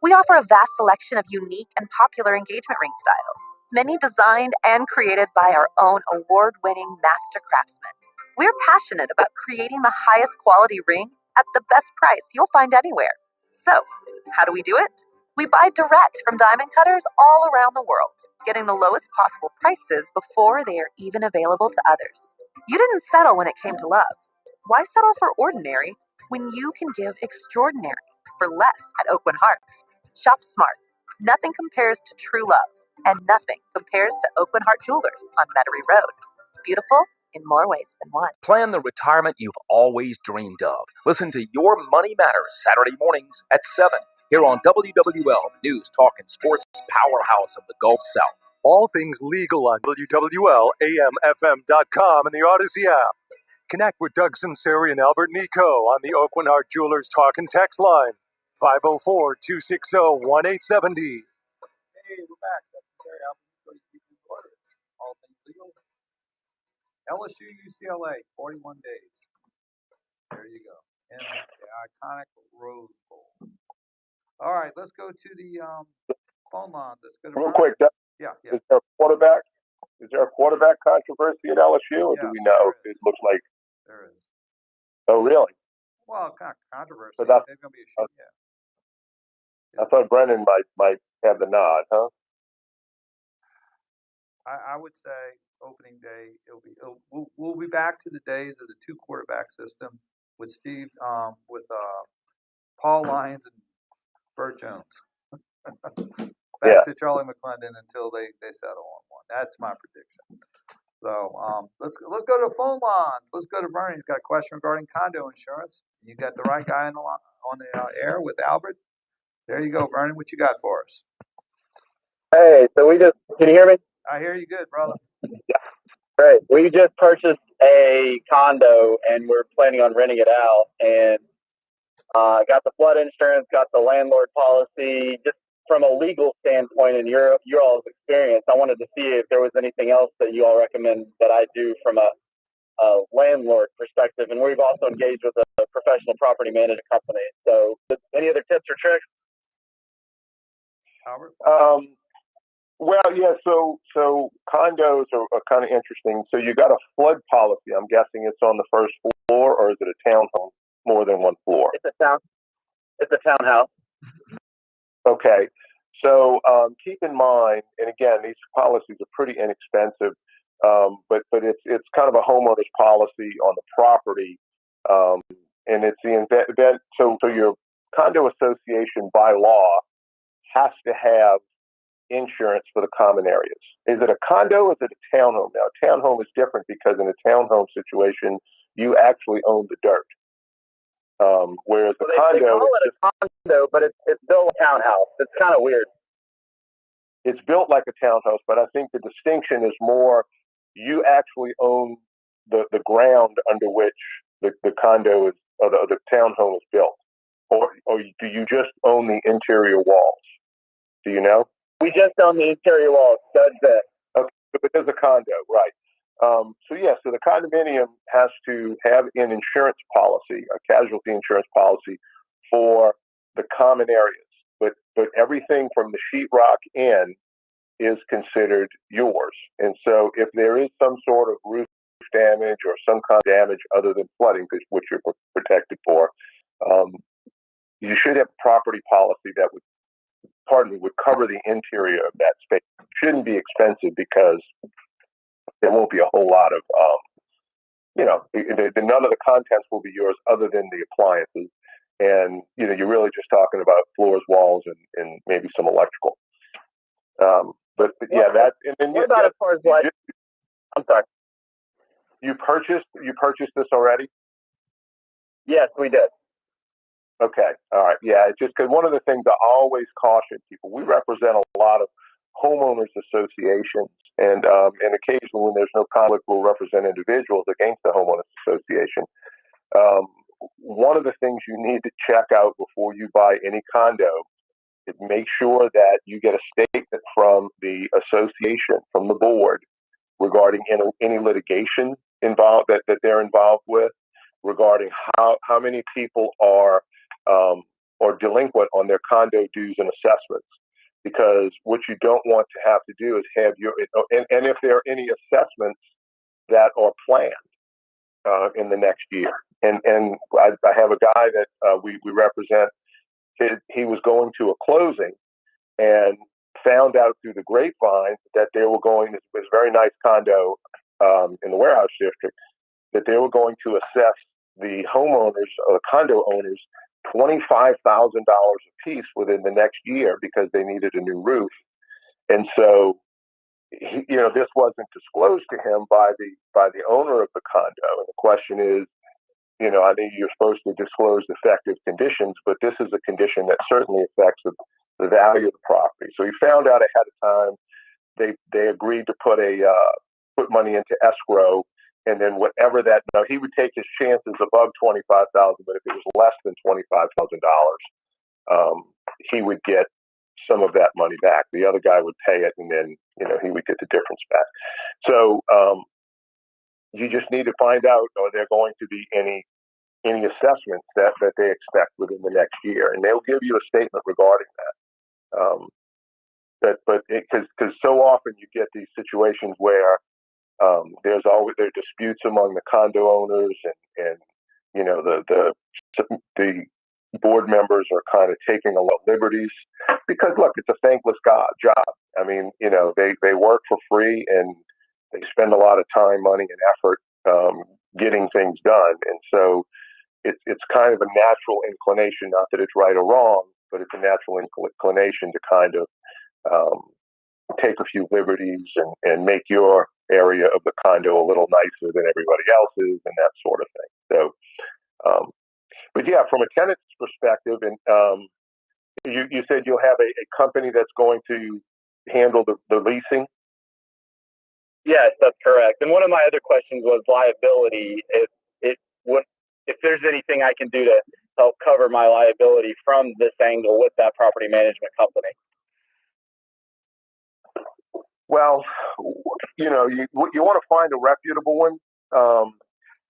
We offer a vast selection of unique and popular engagement ring styles, many designed and created by our own award-winning master craftsmen. We're passionate about creating the highest quality ring at the best price you'll find anywhere. So, how do we do it? We buy direct from diamond cutters all around the world, getting the lowest possible prices before they are even available to others. You didn't settle when it came to love. Why settle for ordinary when you can give extraordinary for less at Oakland Heart? Shop smart. Nothing compares to true love, and nothing compares to Oakland Heart Jewelers on Metairie Road. Beautiful in more ways than one. Plan the retirement you've always dreamed of. Listen to Your Money Matters Saturday mornings at 7 here on WWL, News, Talk, and Sports powerhouse of the Gulf South. All things legal on WWL, AMFM.com, and the Odyssey app. Connect with Doug Sunseri and Albert Nicaud on the Oakland Heart Jewelers Talk and Text line, 504-260-1870. Hey, we're back. All things legal. LSU UCLA, 41 days. There you go. In the iconic Rose Bowl. All right, let's go to the phone line. Let's go to Real quick, Doug, yeah. Is there a quarterback? Is there a quarterback controversy at LSU, or do we know? It looks like there is. Oh, really? Well, kind of controversy. But There's going to be a shoot. Yeah. I thought Brennan might have the nod, huh? I would say opening day. We'll be back to the days of the 2 quarterback system with Steve, with Paul Lyons and Burt Jones. Back to Charlie McClendon until they settle on one. That's my prediction. So let's go to the phone lines. Let's go to Vernon. He's got a question regarding condo insurance. You got the right guy on the air with Albert. There you go, Vernon. What you got for us? Hey, so can you hear me? I hear you good, brother. Yeah. Right. We just purchased a condo and we're planning on renting it out. And got the flood insurance, got the landlord policy. Just from a legal standpoint and your all's experience, I wanted to see if there was anything else that you all recommend that I do from a landlord perspective. And we've also engaged with a professional property management company. So, any other tips or tricks? Albert? Well, yeah. So condos are kind of interesting. So you got a flood policy. I'm guessing it's on the first floor, or is it a townhome, more than one floor? It's a townhouse. Okay. So keep in mind, and again, these policies are pretty inexpensive, but it's kind of a homeowner's policy on the property, and it's the event. So your condo association by law has to have insurance for the common areas. Is it a condo or is it a townhome? Now, a townhome is different because in a townhome situation, you actually own the dirt. Whereas the condo, they call it a condo, but it's built a townhouse. It's kind of weird. It's built like a townhouse, but I think the distinction is more you actually own the ground under which the condo is or the townhome is built, or do you just own the interior walls? Do you know? We just own the interior walls. That's it. Okay, but there's a condo, right? So the condominium has to have an insurance policy, a casualty insurance policy for the common areas. But everything from the sheetrock in is considered yours. And so if there is some sort of roof damage or some kind of damage other than flooding, which you're protected for, you should have a property policy that would cover the interior of that space. It shouldn't be expensive because there won't be a whole lot of, none of the contents will be yours other than the appliances. And, you're really just talking about floors, walls, and maybe some electrical. But yeah, that. And then what about as far as what? I'm sorry. You purchased this already? Yes, we did. Okay. All right. Yeah. It's just because one of the things I always caution people, we represent a lot of homeowners associations, and occasionally when there's no conflict, we'll represent individuals against the homeowners association. One of the things you need to check out before you buy any condo is make sure that you get a statement from the association, from the board, regarding any litigation involved that they're involved with, regarding how many people are delinquent on their condo dues and assessments. Because what you don't want to have to do is have and if there are any assessments that are planned in the next year. And I have a guy that we represent. He was going to a closing and found out through the grapevine that they were going, it was a very nice condo in the warehouse district, that they were going to assess the homeowners or the condo owners $25,000 a piece within the next year because they needed a new roof. And so, this wasn't disclosed to him by the owner of the condo. And the question is, I think you're supposed to disclose effective conditions, but this is a condition that certainly affects the value of the property. So he found out ahead of time. They agreed to put money into escrow. And then whatever he would take his chances above $25,000, but if it was less than $25,000, he would get some of that money back. The other guy would pay it, and then he would get the difference back. So you just need to find out: are there going to be any assessments that they expect within the next year? And they'll give you a statement regarding that. But because so often you get these situations where there are disputes among the condo owners, and the board members are kind of taking a lot of liberties because look, it's a thankless job. I mean, they work for free and they spend a lot of time, money, and effort getting things done, and so it's kind of a natural inclination, not that it's right or wrong, but it's a natural inclination to kind of take a few liberties and make your area of the condo a little nicer than everybody else's and that sort of thing. So, but yeah, from a tenant's perspective, and you said you'll have a company that's going to handle the leasing? Yes, that's correct. And one of my other questions was liability. If there's anything I can do to help cover my liability from this angle with that property management company. Well, you want to find a reputable one.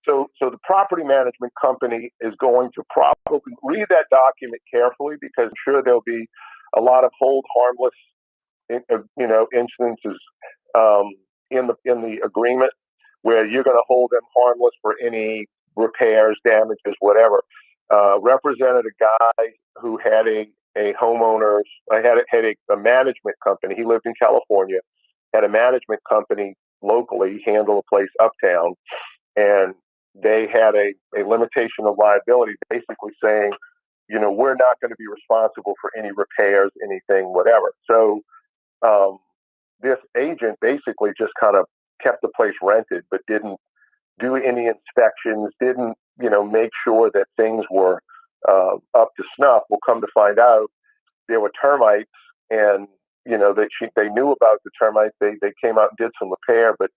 So the property management company is going to probably read that document carefully, because I'm sure there'll be a lot of hold harmless, instances in the agreement where you're going to hold them harmless for any repairs, damages, whatever. Represented a guy who had a management company. He lived in California, had a management company locally handle a place uptown, and they had a limitation of liability, basically saying, we're not going to be responsible for any repairs, anything, whatever. So this agent basically just kind of kept the place rented, but didn't do any inspections, didn't, make sure that things were up to snuff. We'll come to find out there were termites, and, they knew about the termites. They came out and did some repair, but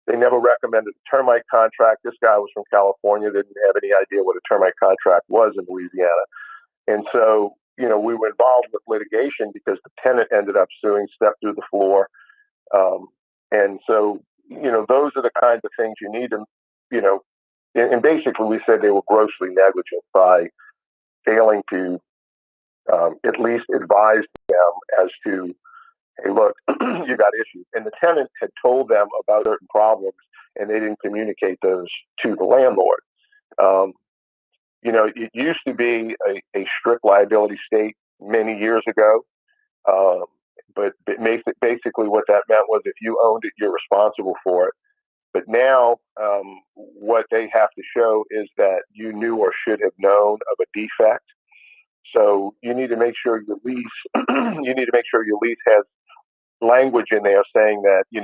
they never recommended a termite contract. This guy was from California, didn't have any idea what a termite contract was in Louisiana. And so, we were involved with litigation because the tenant ended up suing, stepped through the floor. And so, those are the kinds of things you need to, and basically we said they were grossly negligent by failing to at least advise them as to, hey, look, you got issues. And the tenant had told them about certain problems, and they didn't communicate those to the landlord. It used to be a strict liability state many years ago, but basically what that meant was if you owned it, you're responsible for it. But now what they have to show is that you knew or should have known of a defect. So you need to make sure your lease has language in there saying that, you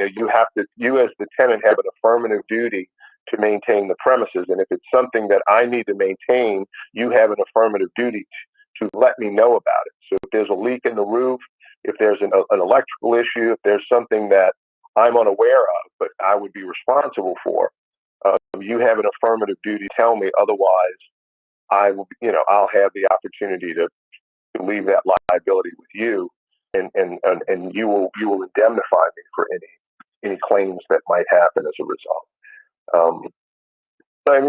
as the tenant have an affirmative duty to maintain the premises. And if it's something that I need to maintain, you have an affirmative duty to let me know about it. So if there's a leak in the roof, if there's an electrical issue, if there's something that I'm unaware of, but I would be responsible for, you have an affirmative duty to tell me. Otherwise, I'll have the opportunity to leave that liability with you, and you will indemnify me for any claims that might happen as a result.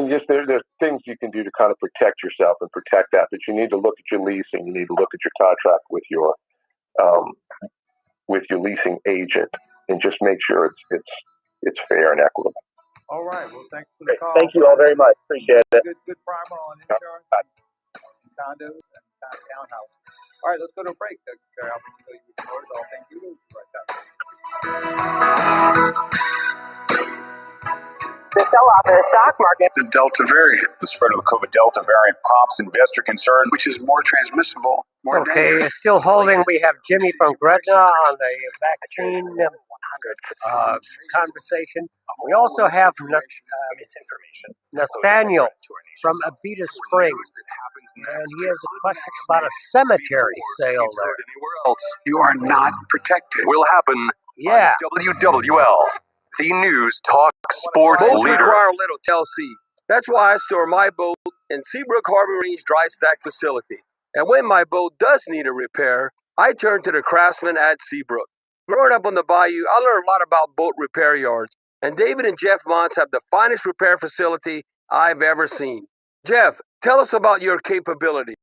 Just there's things you can do to kind of protect yourself and protect that, but you need to look at your lease, and you need to look at your contract with your leasing agent, and just make sure it's fair and equitable. All right. Well, thanks for the call. Thank you all very much. Appreciate it. Good primer on insurance, and condos, and townhouses. All right, let's go to a break. That's Carol. I'm going to tell you the words. All things legal right The sell-off in the stock market. The Delta variant. The spread of the COVID Delta variant prompts investor concern, which is more transmissible, more dangerous. Still holding. We have Jimmy from Gretna on the vaccine conversation. We also have Nathaniel from Abita Springs, and he has a question about a cemetery sale there. Anywhere else, you are not protected. Will happen Yeah. on WWL, the News Talk Sports Boats Leader. require little Tennessee. That's why I store my boat in Seabrook Harbor Range Dry Stack Facility. And when my boat does need a repair, I turn to the craftsmen at Seabrook. Growing up on the bayou, I learned a lot about boat repair yards. And David and Jeff Montz have the finest repair facility I've ever seen. Jeff, tell us about your capabilities.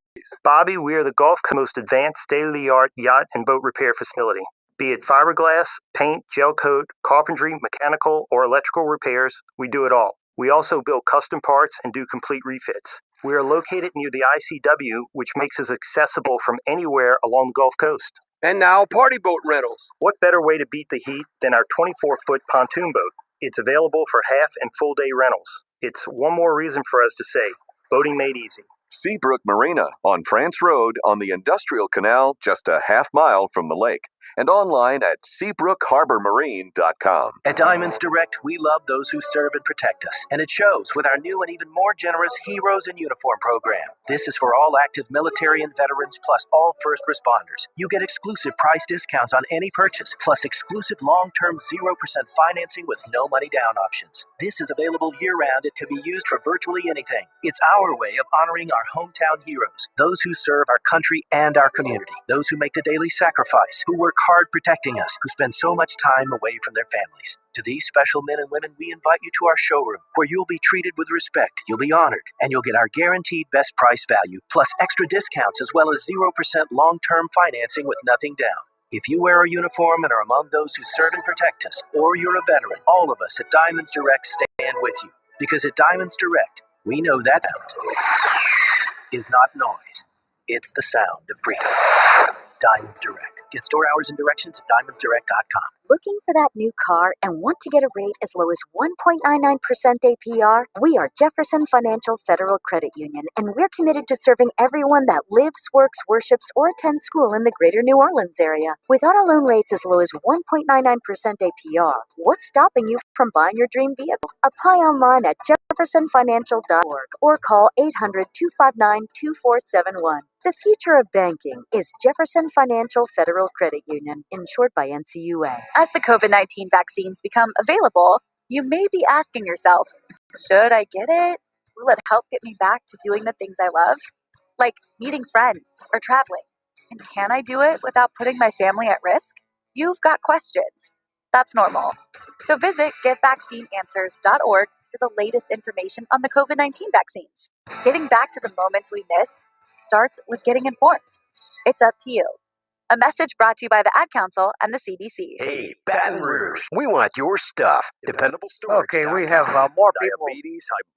Bobby, we are the Gulf Coast's most advanced state-of-the-art yacht and boat repair facility. Be it fiberglass, paint, gel coat, carpentry, mechanical, or electrical repairs, we do it all. We also build custom parts and do complete refits. We are located near the ICW, which makes us accessible from anywhere along the Gulf Coast. And now, party boat rentals. What better way to beat the heat than our 24-foot pontoon boat? It's available for half and full day rentals. It's one more reason for us to say, boating made easy. Seabrook Marina on France Road on the Industrial Canal, just a half mile from the lake. and online at SeabrookHarborMarine.com. At Diamonds Direct, we love those who serve and protect us, and it shows with our new and even more generous Heroes in Uniform program. This is for all active military and veterans, plus all first responders. You get exclusive price discounts on any purchase, plus exclusive long-term 0% financing with no money down options. This is available year-round. It could be used for virtually anything. It's our way of honoring our hometown heroes, those who serve our country and our community, those who make the daily sacrifice, who work hard protecting us, who spend so much time away from their families. To these special men and women, we invite you to our showroom, where you'll be treated with respect, you'll be honored, and you'll get our guaranteed best price value, plus extra discounts as well as 0% long-term financing with nothing down. If you wear a uniform and are among those who serve and protect us, or you're a veteran, all of us at Diamonds Direct stand with you. Because at Diamonds Direct, we know that sound is not noise. It's the sound of freedom. Diamonds Direct. Get store hours and directions at diamondsdirect.com. Looking for that new car and want to get a rate as low as 1.99% APR? We are Jefferson Financial Federal Credit Union, and we're committed to serving everyone that lives, works, worships, or attends school in the greater New Orleans area. With auto loan rates as low as 1.99% APR, what's stopping you from buying your dream vehicle? Apply online at jeffersonfinancial.org or call 800-259-2471. The future of banking is Jefferson Financial Federal Credit Union, insured by NCUA. As the COVID-19 vaccines become available, you may be asking yourself, should I get it? Will it help get me back to doing the things I love? Like meeting friends or traveling. And can I do it without putting my family at risk? You've got questions. That's normal. So visit getvaccineanswers.org for the latest information on the COVID-19 vaccines. Getting back to the moments we miss starts with getting informed. It's up to you. A message brought to you by the Ad Council and the CDC. Hey, Baton Rouge, we want your stuff. Dependable storage. Okay, we have more people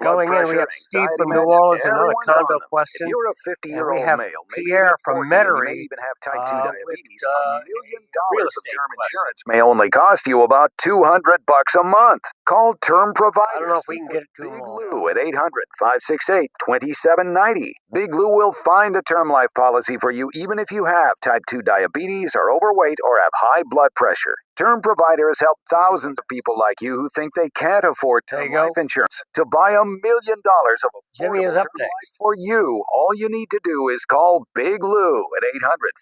going in. We have Steve from New Orleans, another condo question. If you're a And 50-year-old we have male, maybe Pierre you're from 40, you may Metairie even have type 2 diabetes. $1 million real of estate term question. insurance may only cost you about $200 a month. Call Term Providers. I don't know if we can get it to Big them all. Lou at 800-568-2790. Big Lou will find a term life policy for you even if you have type 2 diabetes, are overweight, or have high blood pressure. Term Providers help thousands of people like you who think they can't afford term life insurance to buy $1 million of Jimmy is affordable up term next. life for you. All you need to do is call Big Lou at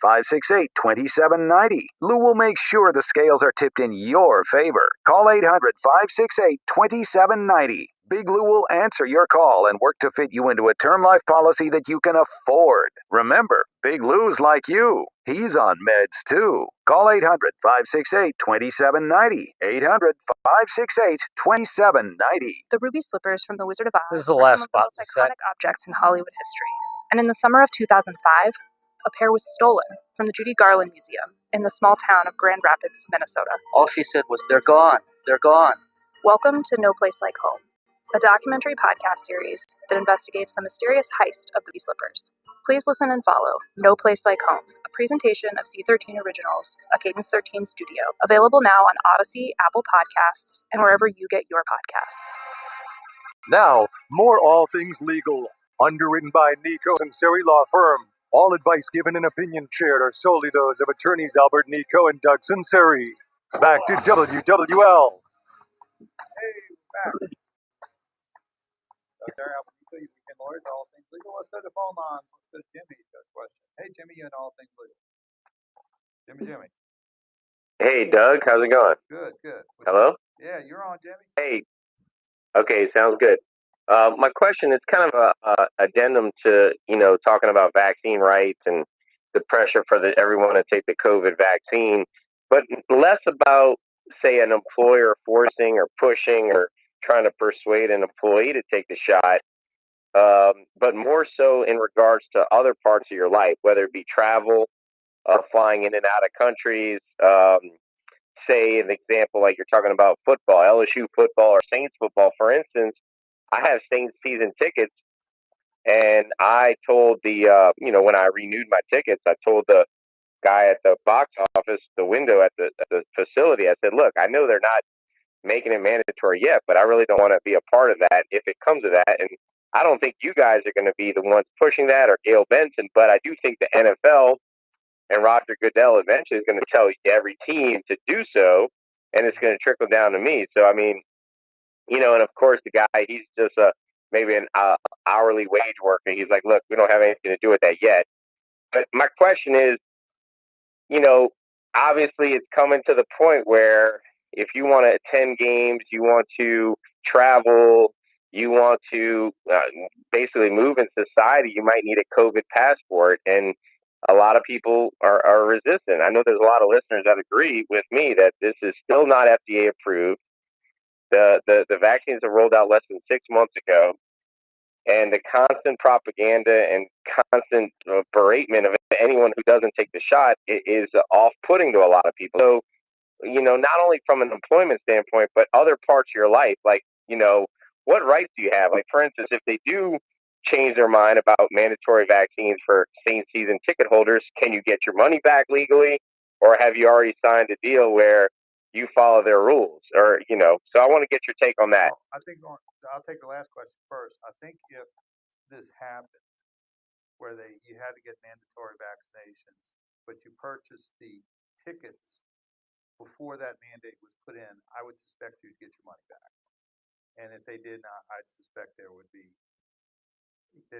800-568-2790. Lou will make sure the scales are tipped in your favor. Call 800-568-2790. Big Lou will answer your call and work to fit you into a term life policy that you can afford. Remember, Big Lou's like you. He's on meds too. Call 800-568-2790. 800-568-2790. The ruby slippers from The Wizard of Oz This is the are last some of the spot most to set. iconic objects in Hollywood history. And in the summer of 2005, a pair was stolen from the Judy Garland Museum in the small town of Grand Rapids, Minnesota. All she said was, "They're gone. They're gone." Welcome to No Place Like Home, a documentary podcast series that investigates the mysterious heist of the ruby slippers. Please listen and follow No Place Like Home, a presentation of C13 Originals, a Cadence 13 studio, available now on Odyssey, Apple Podcasts, and wherever you get your podcasts. Now, more All Things Legal, underwritten by Nicaud Sunseri Law Firm. All advice given and opinion shared are solely those of attorneys Albert Nicaud and Doug Sunseri. Back to WWL. There, Albert Nicaud, you became lawyer to All Things Legal. Let's go to the phone line. Let's go to Jimmy's question. Hey, Jimmy, you in All Things Legal. Jimmy. Hey, Doug, how's it going? Good. Hello? Yeah, you're on, Jimmy. Hey. Okay, sounds good. My question is kind of a addendum to, talking about vaccine rights and the pressure for everyone to take the COVID vaccine, but less about, say, an employer forcing or pushing or trying to persuade an employee to take the shot, but more so in regards to other parts of your life, whether it be travel, flying in and out of countries, say an example like you're talking about football, LSU football or Saints football, for instance. I have Saints season tickets, and I told when I renewed my tickets, I told the guy at the box office, the window at the facility, I said, look, I know they're not making it mandatory yet, but I really don't want to be a part of that if it comes to that. And I don't think you guys are going to be the ones pushing that or Gail Benson, but I do think the NFL and Roger Goodell eventually is going to tell every team to do so, and it's going to trickle down to me. So, I mean, you know, and of course the guy, he's just maybe an hourly wage worker. He's like, look, we don't have anything to do with that yet. But my question is, you know, obviously it's coming to the point where if you want to attend games, you want to travel, you want to basically move in society, you might need a COVID passport. And a lot of people are resistant. I know there's a lot of listeners that agree with me that this is still not FDA approved. The vaccines are rolled out less than 6 months ago. And the constant propaganda and constant beratement of anyone who doesn't take the shot is off-putting to a lot of people. So, you know, not only from an employment standpoint, but other parts of your life, like, you know, what rights do you have? Like, for instance, if they do change their mind about mandatory vaccines for same season ticket holders, can you get your money back legally? Or have you already signed a deal where you follow their rules? Or, you know, so I want to get your take on that. I think I'll take the last question first. I think if this happened, where you had to get mandatory vaccinations, but you purchased the tickets before that mandate was put in, I would suspect you'd get your money back. And if they did not, I'd suspect they'd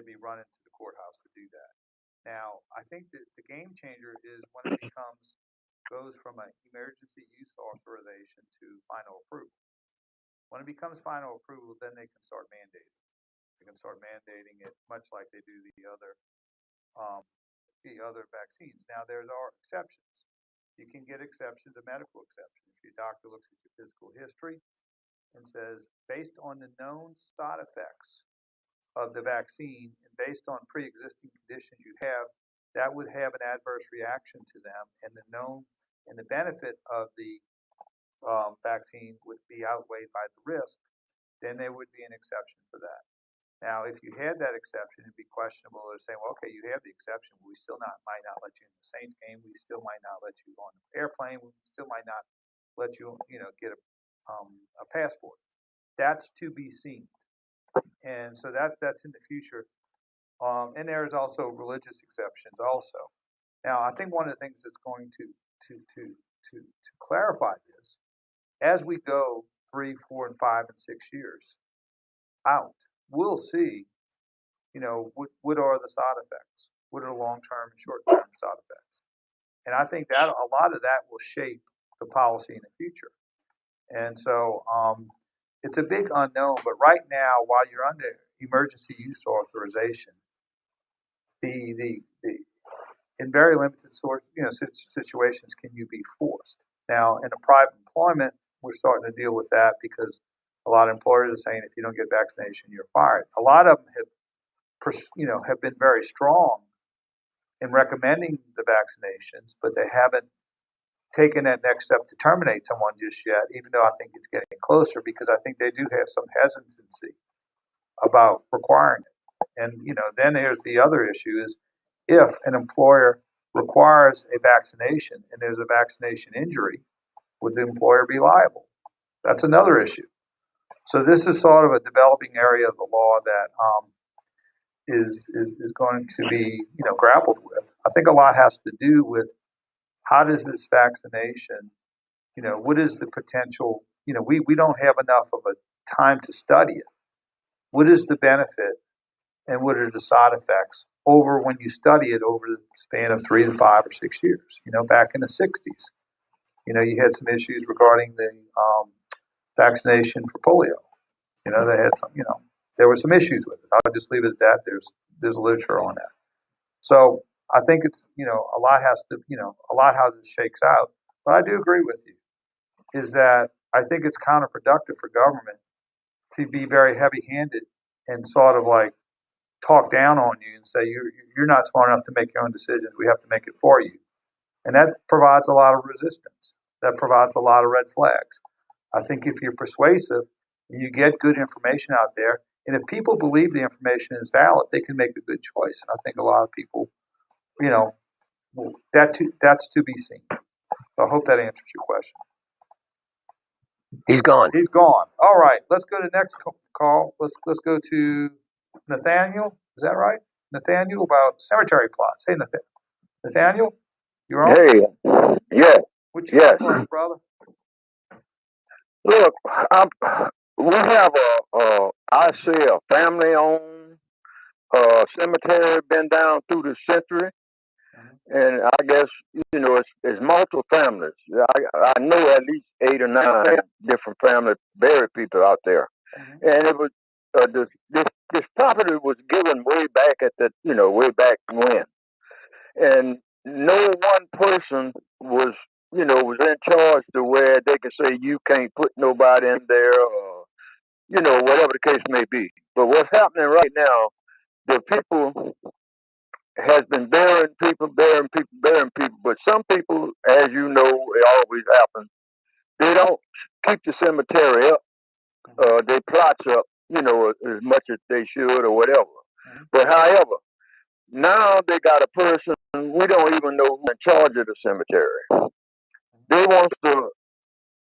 be running to the courthouse to do that. Now, I think that the game changer is when it goes from an emergency use authorization to final approval. When it becomes final approval, then they can start mandating. They can start mandating it much like they do the other vaccines. Now, there are exceptions. You can get exceptions, a medical exception. If your doctor looks at your physical history and says, based on the known side effects of the vaccine and based on pre-existing conditions you have, that would have an adverse reaction to them, and the benefit of the vaccine would be outweighed by the risk, then there would be an exception for that. Now, if you had that exception, it'd be questionable to say, well, okay, you have the exception, but we still might not let you in the Saints game. We still might not let you on the airplane. We still might not let you, get a passport. That's to be seen, and so that's in the future. And there's also religious exceptions also. Now, I think one of the things that's going to clarify this, as we go 3, 4, and 5, and 6 years out, we'll see, what are the side effects? What are the long-term and short-term side effects? And I think that a lot of that will shape the policy in the future. And so it's a big unknown, but right now, while you're under emergency use authorization, in very limited situations can you be forced. Now, in a private employment, we're starting to deal with that because a lot of employers are saying if you don't get vaccination, you're fired. A lot of them have been very strong in recommending the vaccinations, but they haven't taken that next step to terminate someone just yet, even though I think it's getting closer, because I think they do have some hesitancy about requiring it. And, then there's the other issue is if an employer requires a vaccination and there's a vaccination injury, would the employer be liable? That's another issue. So this is sort of a developing area of the law that is going to be grappled with. I think a lot has to do with how does this vaccination, what is the potential? We don't have enough of a time to study it. What is the benefit and what are the side effects over when you study it over the span of 3 to 5 or 6 years? Back in the 60s, you had some issues regarding the vaccination for polio. They had some, there were some issues with it. I'll just leave it at that. There's literature on that. So I think it's, a lot how this shakes out. But I do agree with you, is that I think it's counterproductive for government to be very heavy-handed and sort of like talk down on you and say you're not smart enough to make your own decisions. We have to make it for you. And that provides a lot of resistance. That provides a lot of red flags. I think if you're persuasive and you get good information out there, and if people believe the information is valid, they can make a good choice. And I think a lot of people, that's to be seen. So I hope that answers your question. He's gone. He's gone. All right, let's go to the next call. Let's go to Nathaniel. Is that right? Nathaniel about cemetery plots. Hey, Nathaniel. You're on? Hey, yeah, What you got for us, brother? Look, we have I say a family-owned cemetery been down through the century, and I guess it's multiple families. I know at least 8 or 9 different families buried people out there, and it was this property was given way back at the way back when, and no one person was was in charge to where they could say you can't put nobody in there or whatever the case may be. But what's happening right now, the people has been burying people, but some people, as you know, it always happens, they don't keep the cemetery up. They plots up, as much as they should or whatever. But however, now they got a person, we don't even know who's in charge of the cemetery. They want to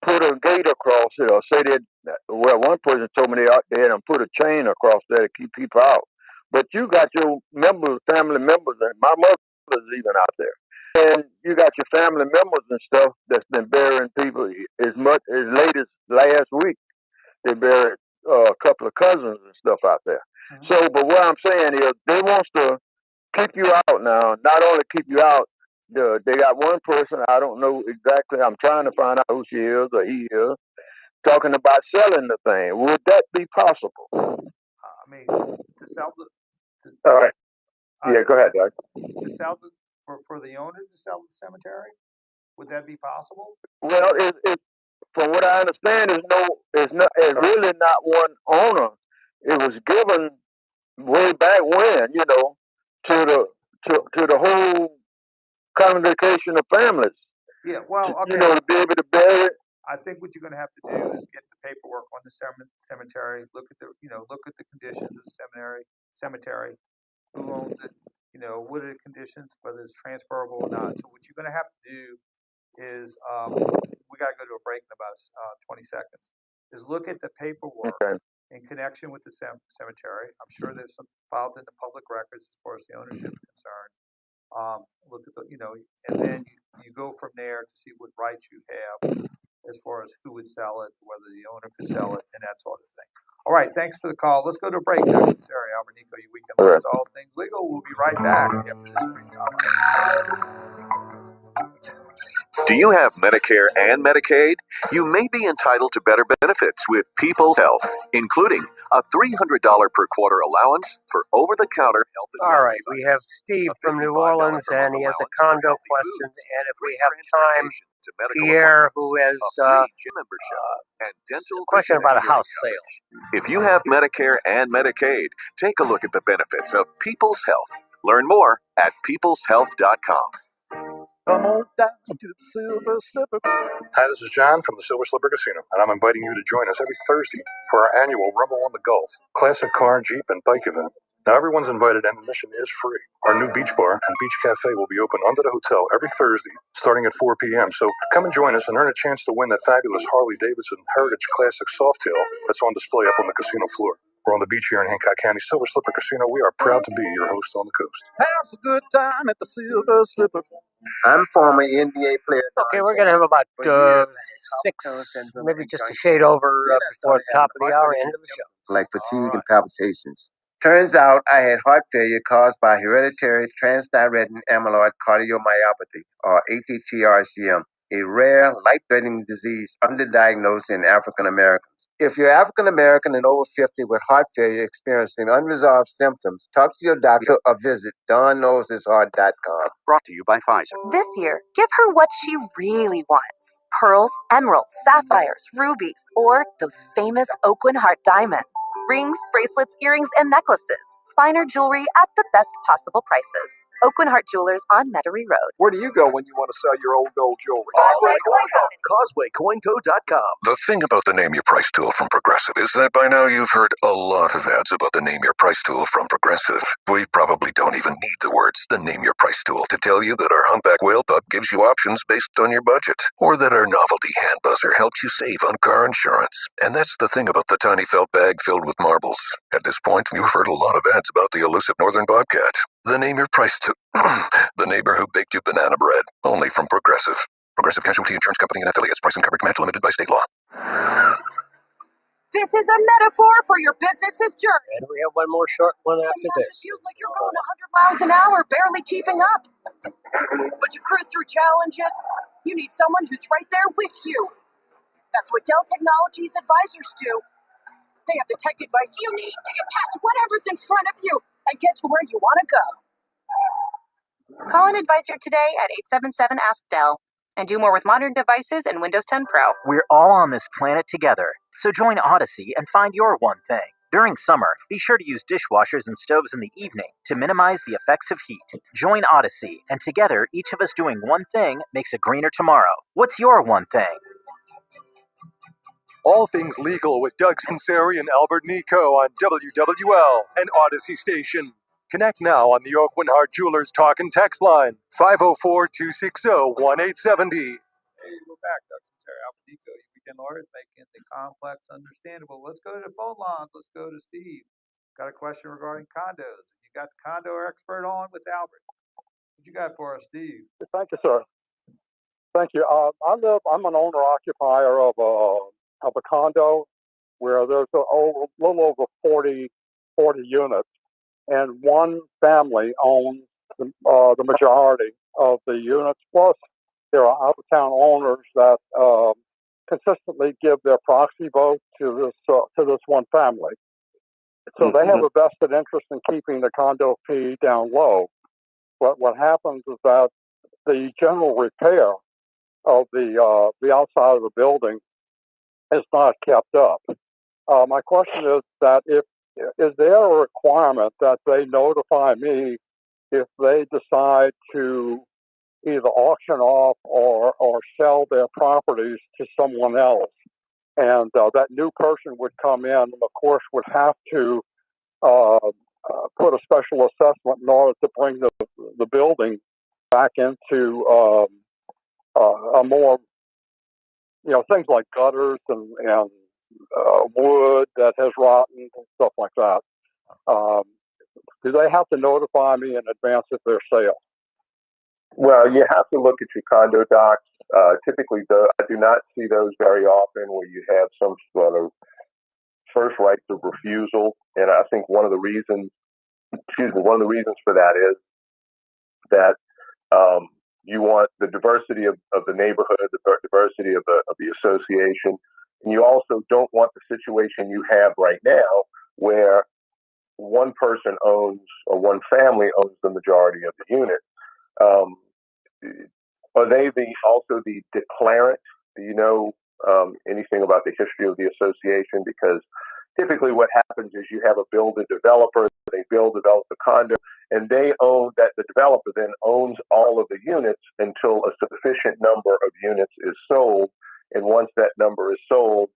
put a gate across it, or say that, well, one person told me they out there and put a chain across there to keep people out. But you got your members, family members, and my mother's even out there. And you got your family members and stuff that's been burying people as late as last week. They buried a couple of cousins and stuff out there. So, but what I'm saying is, they want to keep you out now. Not only keep you out, they got one person, I don't know exactly, I'm trying to find out who she is or he is, talking about selling the thing. Would that be possible? I mean, to sell the... All right. Yeah, go ahead, Doug. To sell for the owner to sell the cemetery? Would that be possible? Well, from what I understand, it's really not one owner. It was given way back when, to the whole congregation of families. Yeah, well, okay. To be able to bury it. I think what you're going to have to do is get the paperwork on the cemetery. Look at the conditions of the cemetery. Who owns it? What are the conditions? Whether it's transferable or not. So what you're going to have to do is, we got to go to a break in about 20 seconds. Is look at the paperwork in connection with the cemetery. I'm sure there's some filed in the public records as far as the ownership is concerned. Look at and then you go from there to see what rights you have as far as who would sell it, whether the owner could sell it, and that sort of thing. All right, thanks for the call. Let's go to a break. Doug Sunseri, Albert Nicaud, your weekend leaders, all things legal. We'll be right back after this brief comment. Do you have Medicare and Medicaid? You may be entitled to better benefits with People's Health, including a $300 per quarter allowance for over-the-counter health and All right, we have Steve from New Orleans, and he has a condo question. And if we have time, Pierre, who has a question about a house sale. If you have Medicare and Medicaid, take a look at the benefits of People's Health. Learn more at peopleshealth.com. Come on down to the Silver Slipper. Hi, this is John from the Silver Slipper Casino, and I'm inviting you to join us every Thursday for our annual Rumble on the Gulf classic car, Jeep, and bike event. Now, everyone's invited and admission is free. Our new beach bar and beach cafe will be open under the hotel every Thursday, starting at 4 p.m. So come and join us and earn a chance to win that fabulous Harley-Davidson Heritage Classic Softail that's on display up on the casino floor. We're on the beach here in Hancock County. Silver Slipper Casino, we are proud to be your host on the coast. Have a good time at the Silver Slipper. I'm former NBA player. Okay, we're going to have about 6, maybe just a shade over before the top of the hour, end of the show. Like fatigue and palpitations. Turns out I had heart failure caused by hereditary transthyretin amyloid cardiomyopathy, or ATTR-CM, a rare, life-threatening disease underdiagnosed in African Americans. If you're African American and over 50 with heart failure experiencing unresolved symptoms, talk to your doctor or visit DonKnowsHisHeart.com. Brought to you by Pfizer. This year, give her what she really wants. Pearls, emeralds, sapphires, rubies, or those famous Oakland Heart diamonds. Rings, bracelets, earrings, and necklaces. Finer jewelry at the best possible prices. Oakland Heart Jewelers on Metairie Road. Where do you go when you want to sell your old gold jewelry? CausewayCoinCo.com. The thing about the Name Your Price tool from Progressive is that by now you've heard a lot of ads about the Name Your Price tool from Progressive. We probably don't even need the words "the Name Your Price tool" to tell you that our humpback whale pup gives you options based on your budget, or that our novelty hand buzzer helps you save on car insurance. And that's the thing about the tiny felt bag filled with marbles. At this point, you've heard a lot of ads about the elusive northern bobcat. the name your price to the neighbor who baked you banana bread. Only from Progressive. Progressive Casualty Insurance Company and affiliates. Price and coverage match limited by state law. This is a metaphor for your business's journey. And we have one more short one after Sometimes this. it feels like you're going 100 miles an hour, barely keeping up. But you cruise through challenges. You need someone who's right there with you. That's what Dell Technologies advisors do. They have the tech advice you need to get past whatever's in front of you and get to where you want to go. Call an advisor today at 877-ASK-DELL and do more with modern devices and Windows 10 Pro. We're all on this planet together, so join Odyssey and find your one thing. During summer, be sure to use dishwashers and stoves in the evening to minimize the effects of heat. Join Odyssey, and together, each of us doing one thing makes a greener tomorrow. What's your one thing? All Things Legal with Doug Sunseri and Albert Nicaud on WWL and Odyssey Station. Connect now on the Oakwinhart Jewelers Talk and Text line, 504-260-1870. Hey, we're back. Doug Sunseri, Albert Nicaud, your weekend lawyers making the complex understandable. Let's go to the phone lines. Let's go to Steve. Got a question regarding condos. You got the condo expert on with Albert. What you got for us, Steve? Thank you, sir. Thank you. I'm an owner-occupier of a condo where there's a little over 40 units, and one family owns the majority of the units. Plus, there are out-of-town owners that consistently give their proxy vote to this one family. So they have a vested interest in keeping the condo fee down low. But what happens is that the general repair of the outside of the building is not kept up. My question is that is there a requirement that they notify me if they decide to either auction off or sell their properties to someone else? And that new person would come in and, of course, would have to put a special assessment in order to bring the building back into a more, things like gutters and wood that has rotten and stuff like that. Do they have to notify me in advance of their sale? Well, you have to look at your condo docs. Typically, I do not see those very often where you have some sort of first rights of refusal. And I think one of the reasons for that is that you want the diversity of the neighborhood, the diversity of the association, and you also don't want the situation you have right now where one person owns or one family owns the majority of the unit. Are they also the declarant? Do you know anything about the history of the association? Because typically what happens is you have a builder-developer, they develop the condo, and they own that. The developer then owns all of the units until a sufficient number of units is sold. And once that number is sold,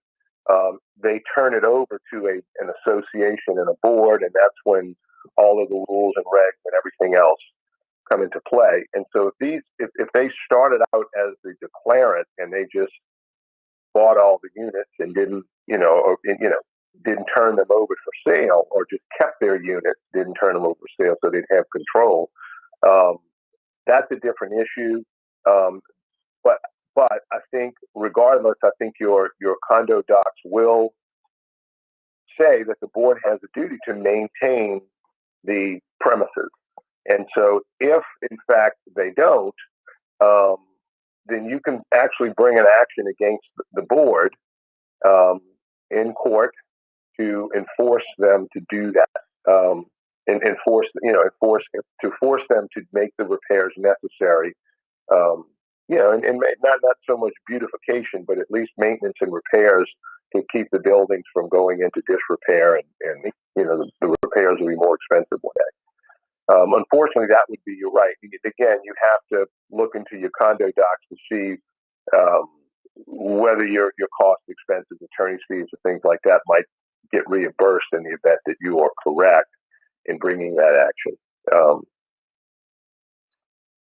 they turn it over to an association and a board, and that's when all of the rules and regs and everything else come into play. And so if they started out as the declarant and they just bought all the units and didn't turn them over for sale, or just kept their units, didn't turn them over for sale so they'd have control, that's a different issue. But I think regardless, I think your condo docs will say that the board has a duty to maintain the premises. And so if, in fact, they don't, then you can actually bring an action against the board in court to enforce them to do that, and force them to make the repairs necessary. And not so much beautification, but at least maintenance and repairs to keep the buildings from going into disrepair, and the repairs will be more expensive one day. Unfortunately, that would be, you're right. Again, you have to look into your condo docs to see whether your cost expenses, attorney's fees, or things like that might get reimbursed in the event that you are correct in bringing that action.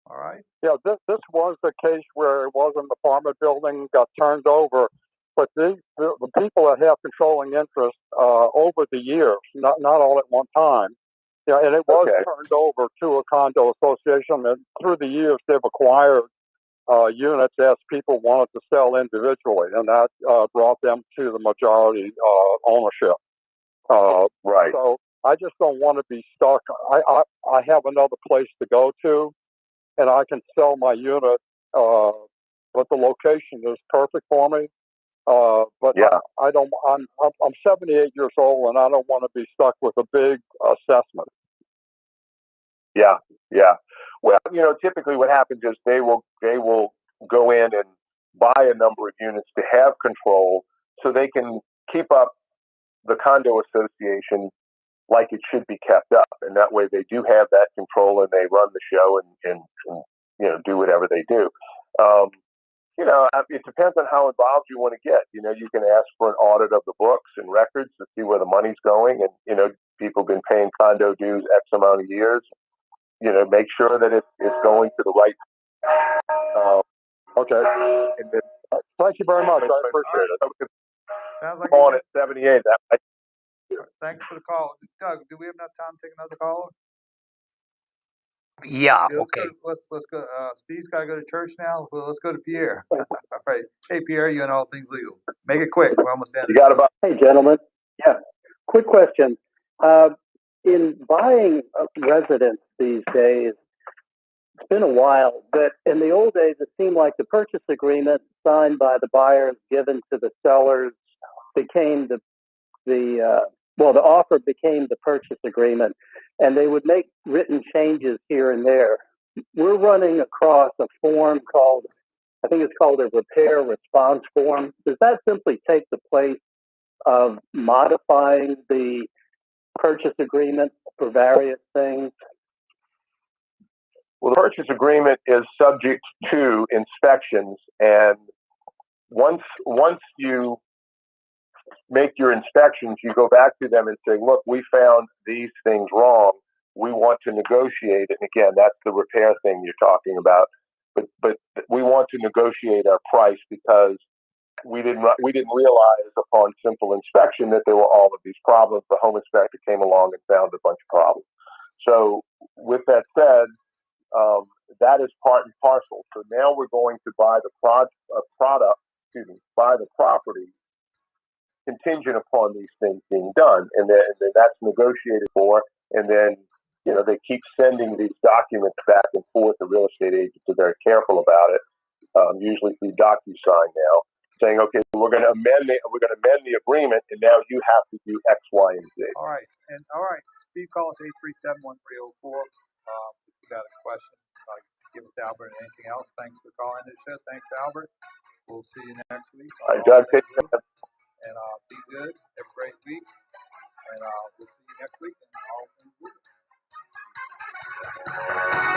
All right. Yeah, this was the case where it was an apartment building, got turned over, but the people that have controlling interest over the years, not all at one time, Yeah, and it was turned over to a condo association, and through the years they've acquired units as people wanted to sell individually, and that brought them to the majority ownership. Right. So I just don't want to be stuck. I have another place to go to, and I can sell my unit, but the location is perfect for me. But yeah. I don't. I'm 78 years old, and I don't want to be stuck with a big assessment. Yeah, yeah. Well, typically what happens is they will go in and buy a number of units to have control, so they can keep up the condo association like it should be kept up, and that way they do have that control and they run the show and do whatever they do. It depends on how involved you want to get. You can ask for an audit of the books and records to see where the money's going, and people have been paying condo dues X amount of years. Make sure that it's going to the right. Okay. And then, thank you very much. I appreciate it. Sounds like on at 78. Thanks for the call, Doug. Do we have enough time to take another caller? Yeah. Let's Okay. go. Let's go. Steve's got to go to church now. So let's go to Pierre. All right. Hey, Pierre, you and All Things Legal. Make it quick. We're almost ending. You got about. Hey, gentlemen. Yeah. Quick question. In buying a residence these days, it's been a while, but in the old days, it seemed like the purchase agreement signed by the buyers, given to the sellers, became the offer became the purchase agreement, and they would make written changes here and there. We're running across a form called, I think it's called a repair response form. Does that simply take the place of modifying the purchase agreement for various things? Well, the purchase agreement is subject to inspections, and once you make your inspections, you go back to them and say, look, we found these things wrong. We want to negotiate it. And again, that's the repair thing you're talking about. But we want to negotiate our price because we didn't realize upon simple inspection that there were all of these problems. The home inspector came along and found a bunch of problems. So with that said, that is part and parcel. So now we're going to buy the property contingent upon these things being done, and then that's negotiated for, and then they keep sending these documents back and forth. The real estate agents are very careful about it, usually through DocuSign now, saying, okay, we're going to amend the agreement, and now you have to do X, Y, and Z. All right. Steve, call us 837-1304. If you got a question, give it to Albert. And anything else? Thanks for calling this show. Thanks, Albert. We'll see you next week. All right, Doug, take care. And be good. Have a great week. And we'll see you next week. And All Things Legal.